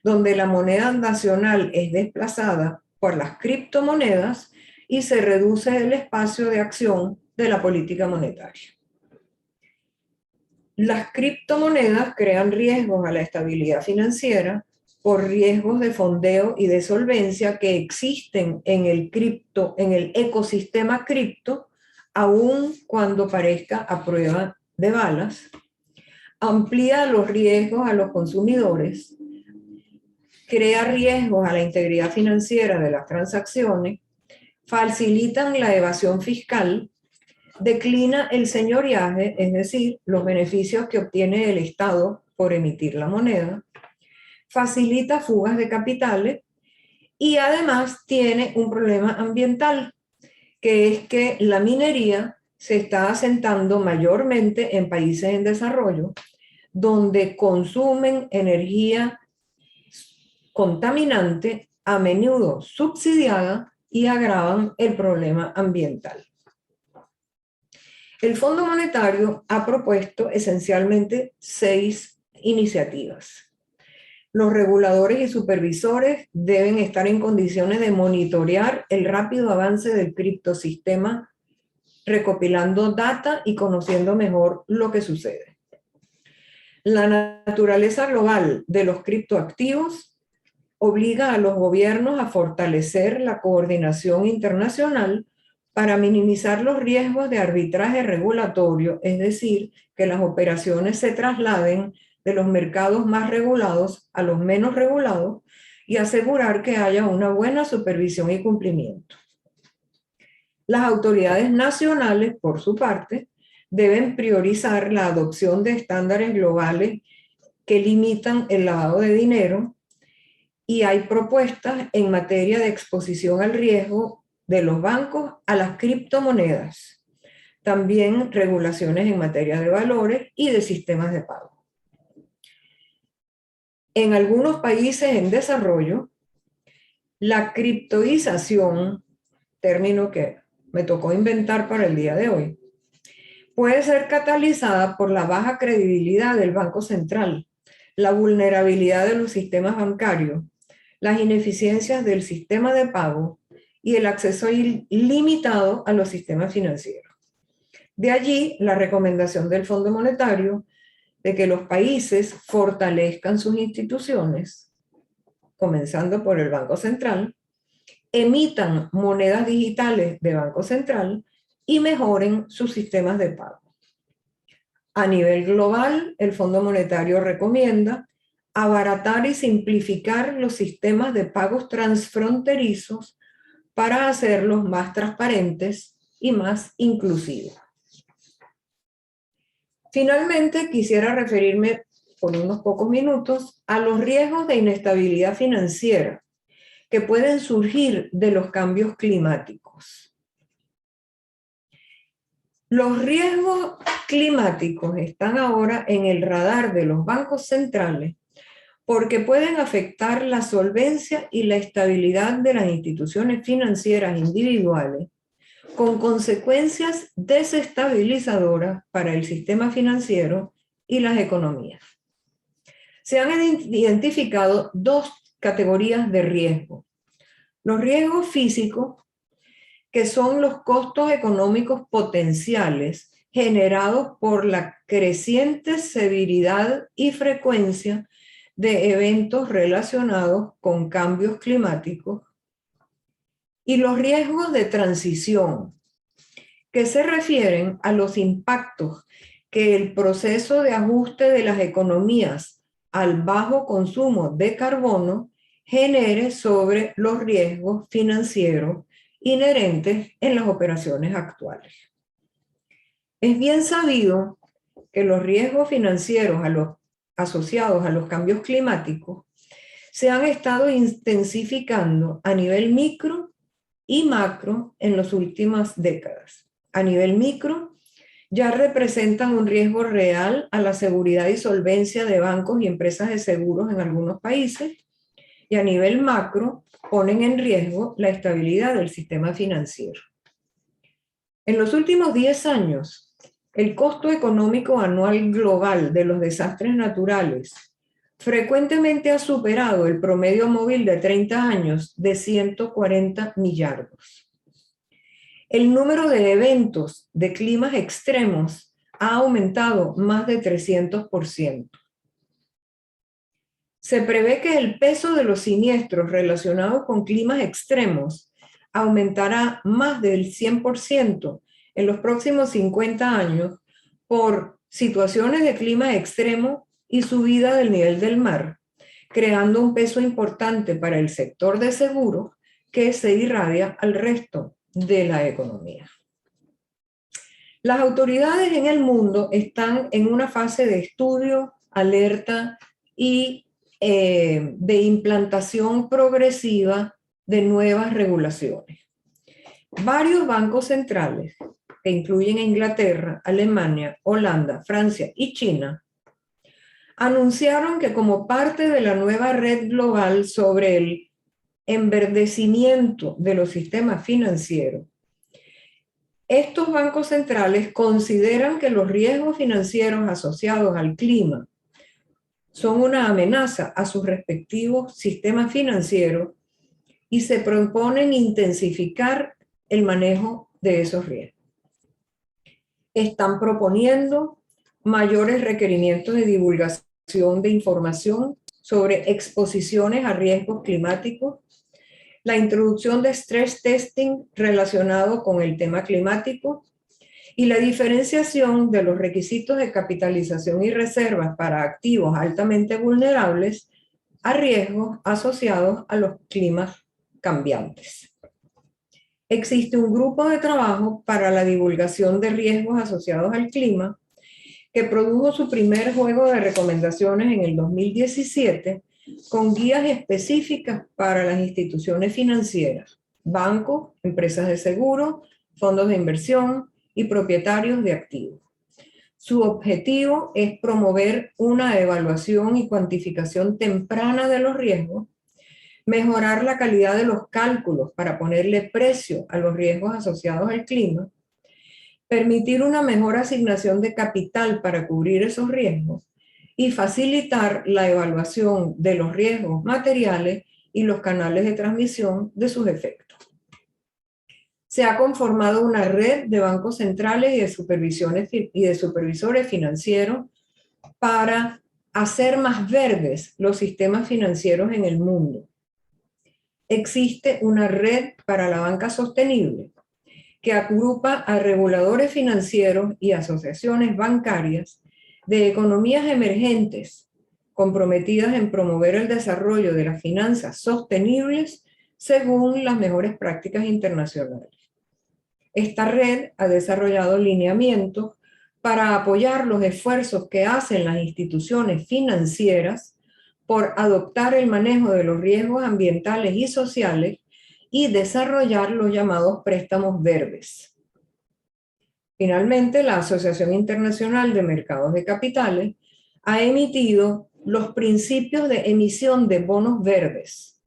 donde la moneda nacional es desplazada por las criptomonedas y se reduce el espacio de acción de la política monetaria. Las criptomonedas crean riesgos a la estabilidad financiera por riesgos de fondeo y de solvencia que existen en el ecosistema cripto, aun cuando parezca a prueba de balas. Amplía los riesgos a los consumidores, crea riesgos a la integridad financiera de las transacciones, facilitan la evasión fiscal, declina el señoriaje, es decir, los beneficios que obtiene el Estado por emitir la moneda, facilita fugas de capitales y además tiene un problema ambiental, que es que la minería se está asentando mayormente en países en desarrollo, donde consumen energía contaminante, a menudo subsidiada, y agravan el problema ambiental. El Fondo Monetario ha propuesto esencialmente 6 iniciativas. Los reguladores y supervisores deben estar en condiciones de monitorear el rápido avance del criptosistema, recopilando data y conociendo mejor lo que sucede. La naturaleza global de los criptoactivos obliga a los gobiernos a fortalecer la coordinación internacional para minimizar los riesgos de arbitraje regulatorio, es decir, que las operaciones se trasladen de los mercados más regulados a los menos regulados y asegurar que haya una buena supervisión y cumplimiento. Las autoridades nacionales, por su parte, deben priorizar la adopción de estándares globales que limitan el lavado de dinero, y hay propuestas en materia de exposición al riesgo de los bancos a las criptomonedas. También regulaciones en materia de valores y de sistemas de pago. En algunos países en desarrollo, la criptoización, término que me tocó inventar para el día de hoy, puede ser catalizada por la baja credibilidad del Banco Central, la vulnerabilidad de los sistemas bancarios, las ineficiencias del sistema de pago y el acceso ilimitado a los sistemas financieros. De allí la recomendación del Fondo Monetario de que los países fortalezcan sus instituciones, comenzando por el Banco Central, emitan monedas digitales de Banco Central y mejoren sus sistemas de pago. A nivel global, el Fondo Monetario recomienda abaratar y simplificar los sistemas de pagos transfronterizos para hacerlos más transparentes y más inclusivos. Finalmente, quisiera referirme por unos pocos minutos a los riesgos de inestabilidad financiera que pueden surgir de los cambios climáticos. Los riesgos climáticos están ahora en el radar de los bancos centrales porque pueden afectar la solvencia y la estabilidad de las instituciones financieras individuales, con consecuencias desestabilizadoras para el sistema financiero y las economías. Se han identificado dos categorías de riesgo. Los riesgos físicos, que son los costos económicos potenciales generados por la creciente severidad y frecuencia de eventos relacionados con cambios climáticos, y los riesgos de transición, que se refieren a los impactos que el proceso de ajuste de las economías al bajo consumo de carbono genere sobre los riesgos financieros inherentes en las operaciones actuales. Es bien sabido que los riesgos financieros asociados a los cambios climáticos se han estado intensificando a nivel micro y macro en las últimas décadas. A nivel micro, ya representan un riesgo real a la seguridad y solvencia de bancos y empresas de seguros en algunos países, y a nivel macro ponen en riesgo la estabilidad del sistema financiero. En los últimos 10 años, el costo económico anual global de los desastres naturales frecuentemente ha superado el promedio móvil de 30 años de 140 millardos. El número de eventos de climas extremos ha aumentado más de 300%. Se prevé que el peso de los siniestros relacionados con climas extremos aumentará más del 100% en los próximos 50 años por situaciones de clima extremo y subida del nivel del mar, creando un peso importante para el sector de seguros que se irradia al resto de la economía. Las autoridades en el mundo están en una fase de estudio, alerta y de implantación progresiva de nuevas regulaciones. Varios bancos centrales, que incluyen Inglaterra, Alemania, Holanda, Francia y China, anunciaron que como parte de la nueva red global sobre el enverdecimiento de los sistemas financieros, estos bancos centrales consideran que los riesgos financieros asociados al clima son una amenaza a sus respectivos sistemas financieros y se proponen intensificar el manejo de esos riesgos. Están proponiendo mayores requerimientos de divulgación de información sobre exposiciones a riesgos climáticos, la introducción de stress testing relacionado con el tema climático y la diferenciación de los requisitos de capitalización y reservas para activos altamente vulnerables a riesgos asociados a los climas cambiantes. Existe un grupo de trabajo para la divulgación de riesgos asociados al clima que produjo su primer juego de recomendaciones en el 2017 con guías específicas para las instituciones financieras, bancos, empresas de seguro, fondos de inversión y propietarios de activos. Su objetivo es promover una evaluación y cuantificación temprana de los riesgos, mejorar la calidad de los cálculos para ponerle precio a los riesgos asociados al clima, permitir una mejor asignación de capital para cubrir esos riesgos y facilitar la evaluación de los riesgos materiales y los canales de transmisión de sus efectos. Se ha conformado una red de bancos centrales y de supervisores financieros para hacer más verdes los sistemas financieros en el mundo. Existe una red para la banca sostenible que agrupa a reguladores financieros y asociaciones bancarias de economías emergentes comprometidas en promover el desarrollo de las finanzas sostenibles según las mejores prácticas internacionales. Esta red ha desarrollado lineamientos para apoyar los esfuerzos que hacen las instituciones financieras por adoptar el manejo de los riesgos ambientales y sociales y desarrollar los llamados préstamos verdes. Finalmente, la Asociación Internacional de Mercados de Capitales ha emitido los principios de emisión de bonos verdes,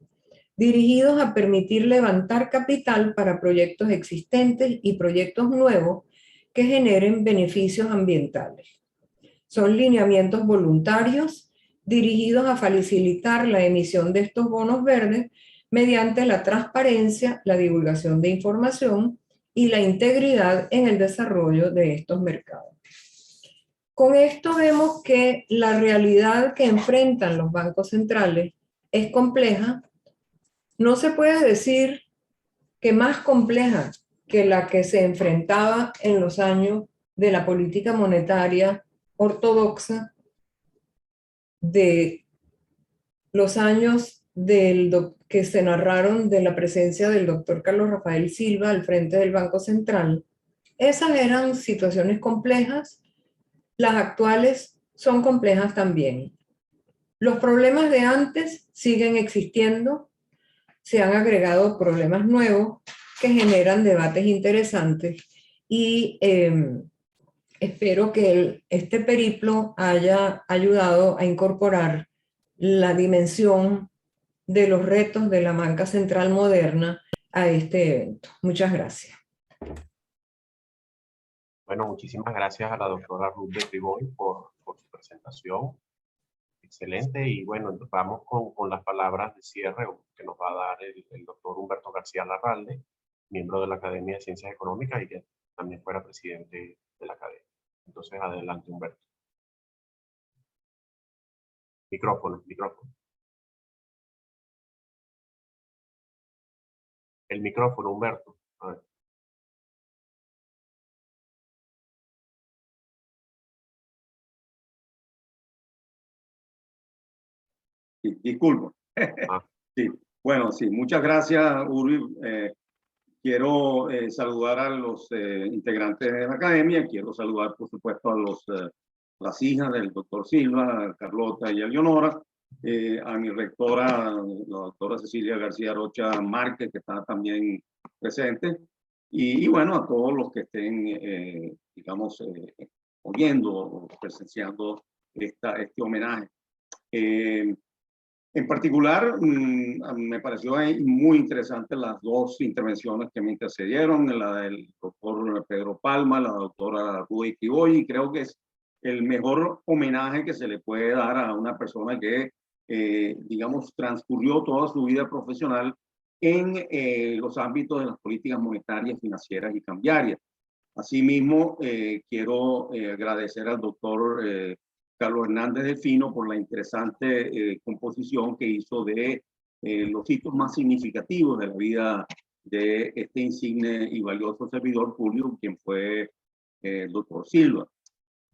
dirigidos a permitir levantar capital para proyectos existentes y proyectos nuevos que generen beneficios ambientales. Son lineamientos voluntarios dirigidos a facilitar la emisión de estos bonos verdes mediante la transparencia, la divulgación de información y la integridad en el desarrollo de estos mercados. Con esto vemos que la realidad que enfrentan los bancos centrales es compleja. No se puede decir que más compleja que la que se enfrentaba en los años de la política monetaria ortodoxa, de los años que se narraron de la presencia del doctor Carlos Rafael Silva al frente del Banco Central. Esas eran situaciones complejas, las actuales son complejas también. Los problemas de antes siguen existiendo, se han agregado problemas nuevos que generan debates interesantes y espero que este periplo haya ayudado a incorporar la dimensión de los retos de la banca central moderna a este evento. Muchas gracias. Bueno, muchísimas gracias a la doctora Ruth de Triboy por su presentación. Excelente. Y bueno, vamos con las palabras de cierre que nos va a dar el doctor Humberto García Larralde, miembro de la Academia de Ciencias Económicas y que también fuera presidente de la Academia. Entonces, adelante, Humberto. Micrófono. El micrófono, Humberto. A ver. Sí, disculpo. Sí. Bueno, sí, muchas gracias, Urbi. Quiero saludar a los integrantes de la academia. Quiero saludar, por supuesto, a las hijas del doctor Silva, Carlota y Eleonora, a mi rectora, la doctora Cecilia García Rocha Márquez, que está también presente, y bueno, a todos los que estén, digamos, oyendo o presenciando este homenaje. En particular, me pareció muy interesante las dos intervenciones que me antecedieron, la del doctor Pedro Palma, la doctora Ruth de Triboy, y creo que es el mejor homenaje que se le puede dar a una persona que, digamos, transcurrió toda su vida profesional en los ámbitos de las políticas monetarias, financieras y cambiarias. Asimismo, quiero agradecer al doctor Carlos Hernández Delfino por la interesante composición que hizo de los hitos más significativos de la vida de este insigne y valioso servidor público, quien fue el doctor Silva.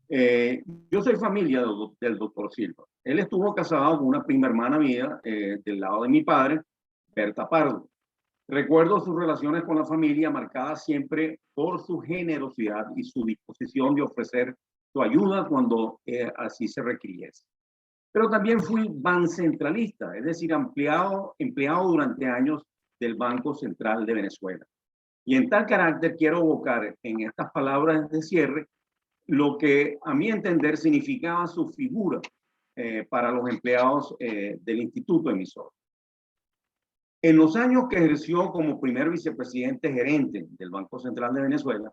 Yo soy familia del doctor Silva. Él estuvo casado con una prima hermana mía del lado de mi padre, Berta Pardo. Recuerdo sus relaciones con la familia marcadas siempre por su generosidad y su disposición de ofrecer su ayuda cuando así se requiriese. Pero también fui bancentralista, es decir, empleado durante años del Banco Central de Venezuela. Y en tal carácter quiero evocar en estas palabras de cierre lo que a mi entender significaba su figura para los empleados del Instituto Emisor. En los años que ejerció como primer vicepresidente gerente del Banco Central de Venezuela,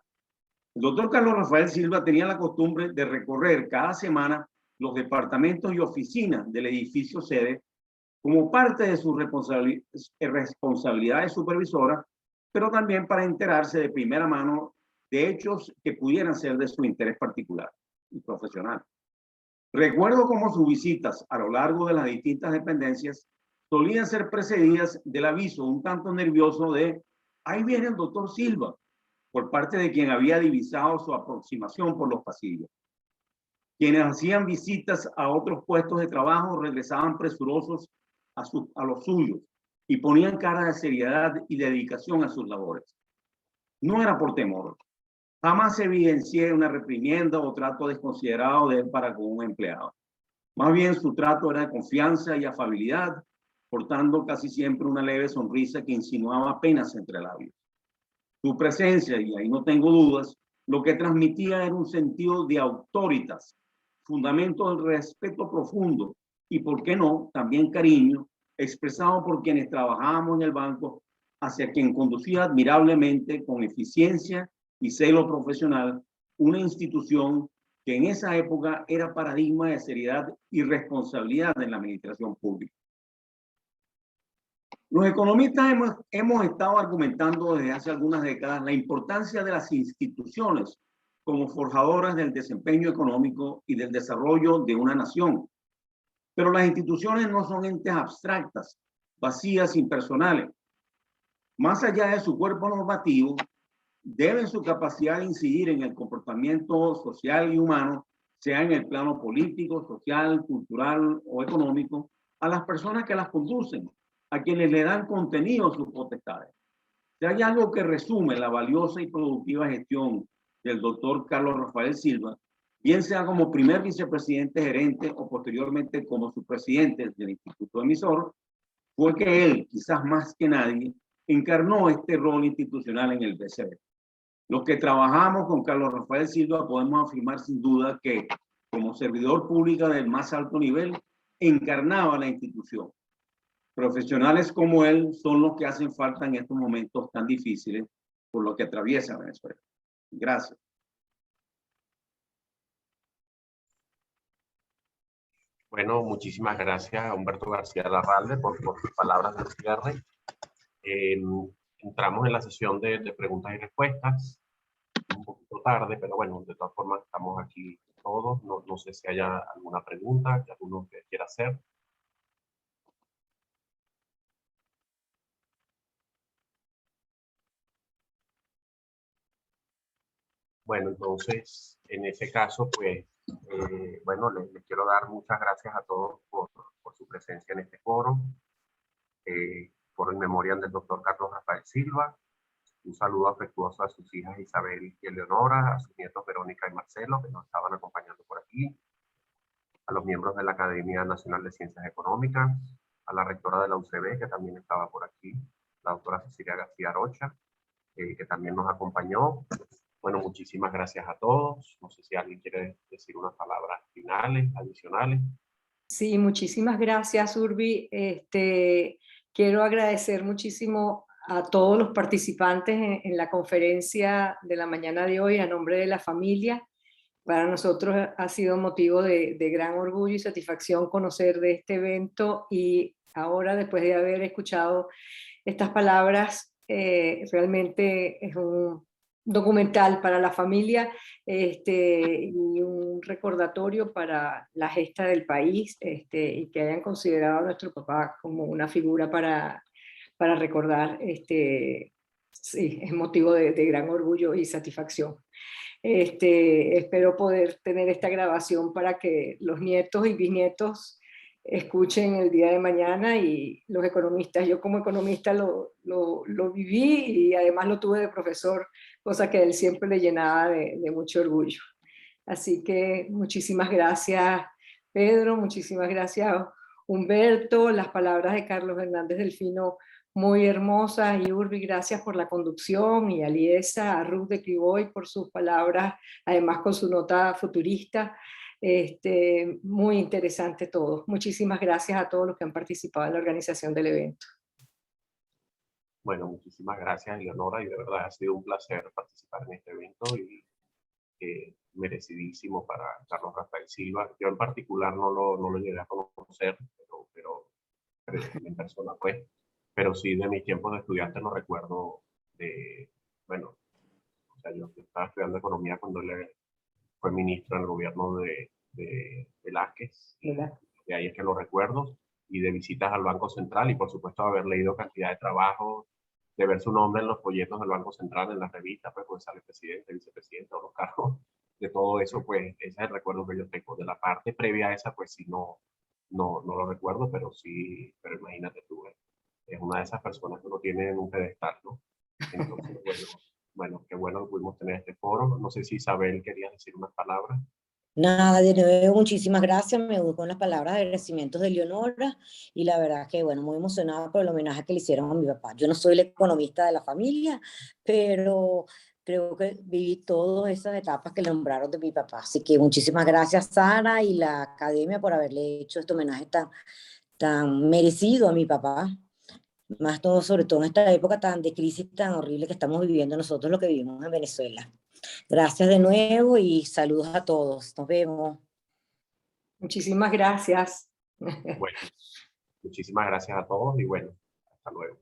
el doctor Carlos Rafael Silva tenía la costumbre de recorrer cada semana los departamentos y oficinas del edificio sede como parte de sus responsabilidades supervisoras, pero también para enterarse de primera mano de hechos que pudieran ser de su interés particular y profesional. Recuerdo cómo sus visitas a lo largo de las distintas dependencias solían ser precedidas del aviso un tanto nervioso de «ahí viene el doctor Silva», por parte de quien había divisado su aproximación por los pasillos. Quienes hacían visitas a otros puestos de trabajo regresaban presurosos a los suyos y ponían cara de seriedad y dedicación a sus labores. No era por temor. Jamás evidencié una reprimienda o trato desconsiderado de él para con un empleado. Más bien su trato era de confianza y afabilidad, portando casi siempre una leve sonrisa que insinuaba apenas entre labios. Su presencia, y ahí no tengo dudas, lo que transmitía era un sentido de autoritas, fundamento del respeto profundo y, por qué no, también cariño, expresado por quienes trabajábamos en el banco, hacia quien conducía admirablemente, con eficiencia y celo profesional, una institución que en esa época era paradigma de seriedad y responsabilidad en la administración pública. Los economistas hemos estado argumentando desde hace algunas décadas la importancia de las instituciones como forjadoras del desempeño económico y del desarrollo de una nación. Pero las instituciones no son entes abstractas, vacías, impersonales. Más allá de su cuerpo normativo, deben su capacidad de incidir en el comportamiento social y humano, sea en el plano político, social, cultural o económico, a las personas que las conducen, a quienes le dan contenido a sus potestades. Si hay algo que resume la valiosa y productiva gestión del doctor Carlos Rafael Silva, bien sea como primer vicepresidente gerente o posteriormente como su presidente del Instituto Emisor, fue que él, quizás más que nadie, encarnó este rol institucional en el BCB. Los que trabajamos con Carlos Rafael Silva podemos afirmar sin duda que, como servidor público del más alto nivel, encarnaba la institución. Profesionales como él son los que hacen falta en estos momentos tan difíciles por lo que atraviesa Venezuela. Gracias. Bueno, muchísimas gracias a Humberto García Larralde por sus palabras de cierre. Entramos en la sesión de preguntas y respuestas. Un poquito tarde, pero bueno, de todas formas estamos aquí todos. No sé si haya alguna pregunta que alguno quiera hacer. Bueno, entonces, en ese caso, pues, bueno, les quiero dar muchas gracias a todos por su presencia en este foro. Foro en memoria del doctor Carlos Rafael Silva. Un saludo afectuoso a sus hijas Isabel y Eleonora, a sus nietos Verónica y Marcelo, que nos estaban acompañando por aquí, a los miembros de la Academia Nacional de Ciencias Económicas, a la rectora de la UCB, que también estaba por aquí, la doctora Cecilia García Rocha, que también nos acompañó. Bueno, muchísimas gracias a todos. No sé si alguien quiere decir unas palabras finales, adicionales. Sí, muchísimas gracias, Urbi. Quiero agradecer muchísimo a todos los participantes en la conferencia de la mañana de hoy a nombre de la familia. Para nosotros ha sido motivo de gran orgullo y satisfacción conocer de este evento, y ahora, después de haber escuchado estas palabras, realmente es un documental para la familia y un recordatorio para la gesta del país, y que hayan considerado a nuestro papá como una figura para recordar. Sí, es motivo de gran orgullo y satisfacción. Espero poder tener esta grabación para que los nietos y bisnietos escuchen el día de mañana, y los economistas. Yo como economista lo viví y además lo tuve de profesor, cosa que a él siempre le llenaba de mucho orgullo. Así que muchísimas gracias, Pedro, muchísimas gracias, Humberto. Las palabras de Carlos Hernández Delfino muy hermosas, y Urbi, gracias por la conducción, y a Liesa, a Ruth de Clivoy por sus palabras, además con su nota futurista. Muy interesante todo. Muchísimas gracias a todos los que han participado en la organización del evento. Bueno, muchísimas gracias, Eleonora, y de verdad ha sido un placer participar en este evento y merecidísimo para Carlos Rafael Silva. Yo en particular no lo llegué a conocer, pero en persona, pues. Pero sí, de mis tiempos de estudiante lo recuerdo bueno, o sea, yo estaba estudiando economía cuando él fue ministro en el gobierno de Velázquez. De ahí es que lo recuerdo, y de visitas al Banco Central, y por supuesto haber leído cantidad de trabajos, de ver su nombre en los folletos del Banco Central, en las revistas, pues sale presidente, vicepresidente o los cargos. de todo eso, pues ese es el recuerdo que yo tengo. De la parte previa a esa, pues sí, no lo recuerdo, pero sí, pero imagínate tú, es una de esas personas que uno tiene en un pedestal, ¿no? Entonces, bueno, qué bueno que pudimos tener este foro. No sé si Isabel quería decir unas palabras. Nada, de nuevo, muchísimas gracias. Me uno con las palabras de agradecimientos de Leonora y la verdad que, bueno, muy emocionada por el homenaje que le hicieron a mi papá. Yo no soy la economista de la familia, pero creo que viví todas esas etapas que le nombraron de mi papá. Así que muchísimas gracias, Sara y la academia por haberle hecho este homenaje tan merecido a mi papá. Más todo, sobre todo en esta época tan de crisis tan horrible que estamos viviendo nosotros, lo que vivimos en Venezuela. Gracias de nuevo y saludos a todos. Nos vemos. Muchísimas gracias. Bueno, muchísimas gracias a todos y bueno, hasta luego.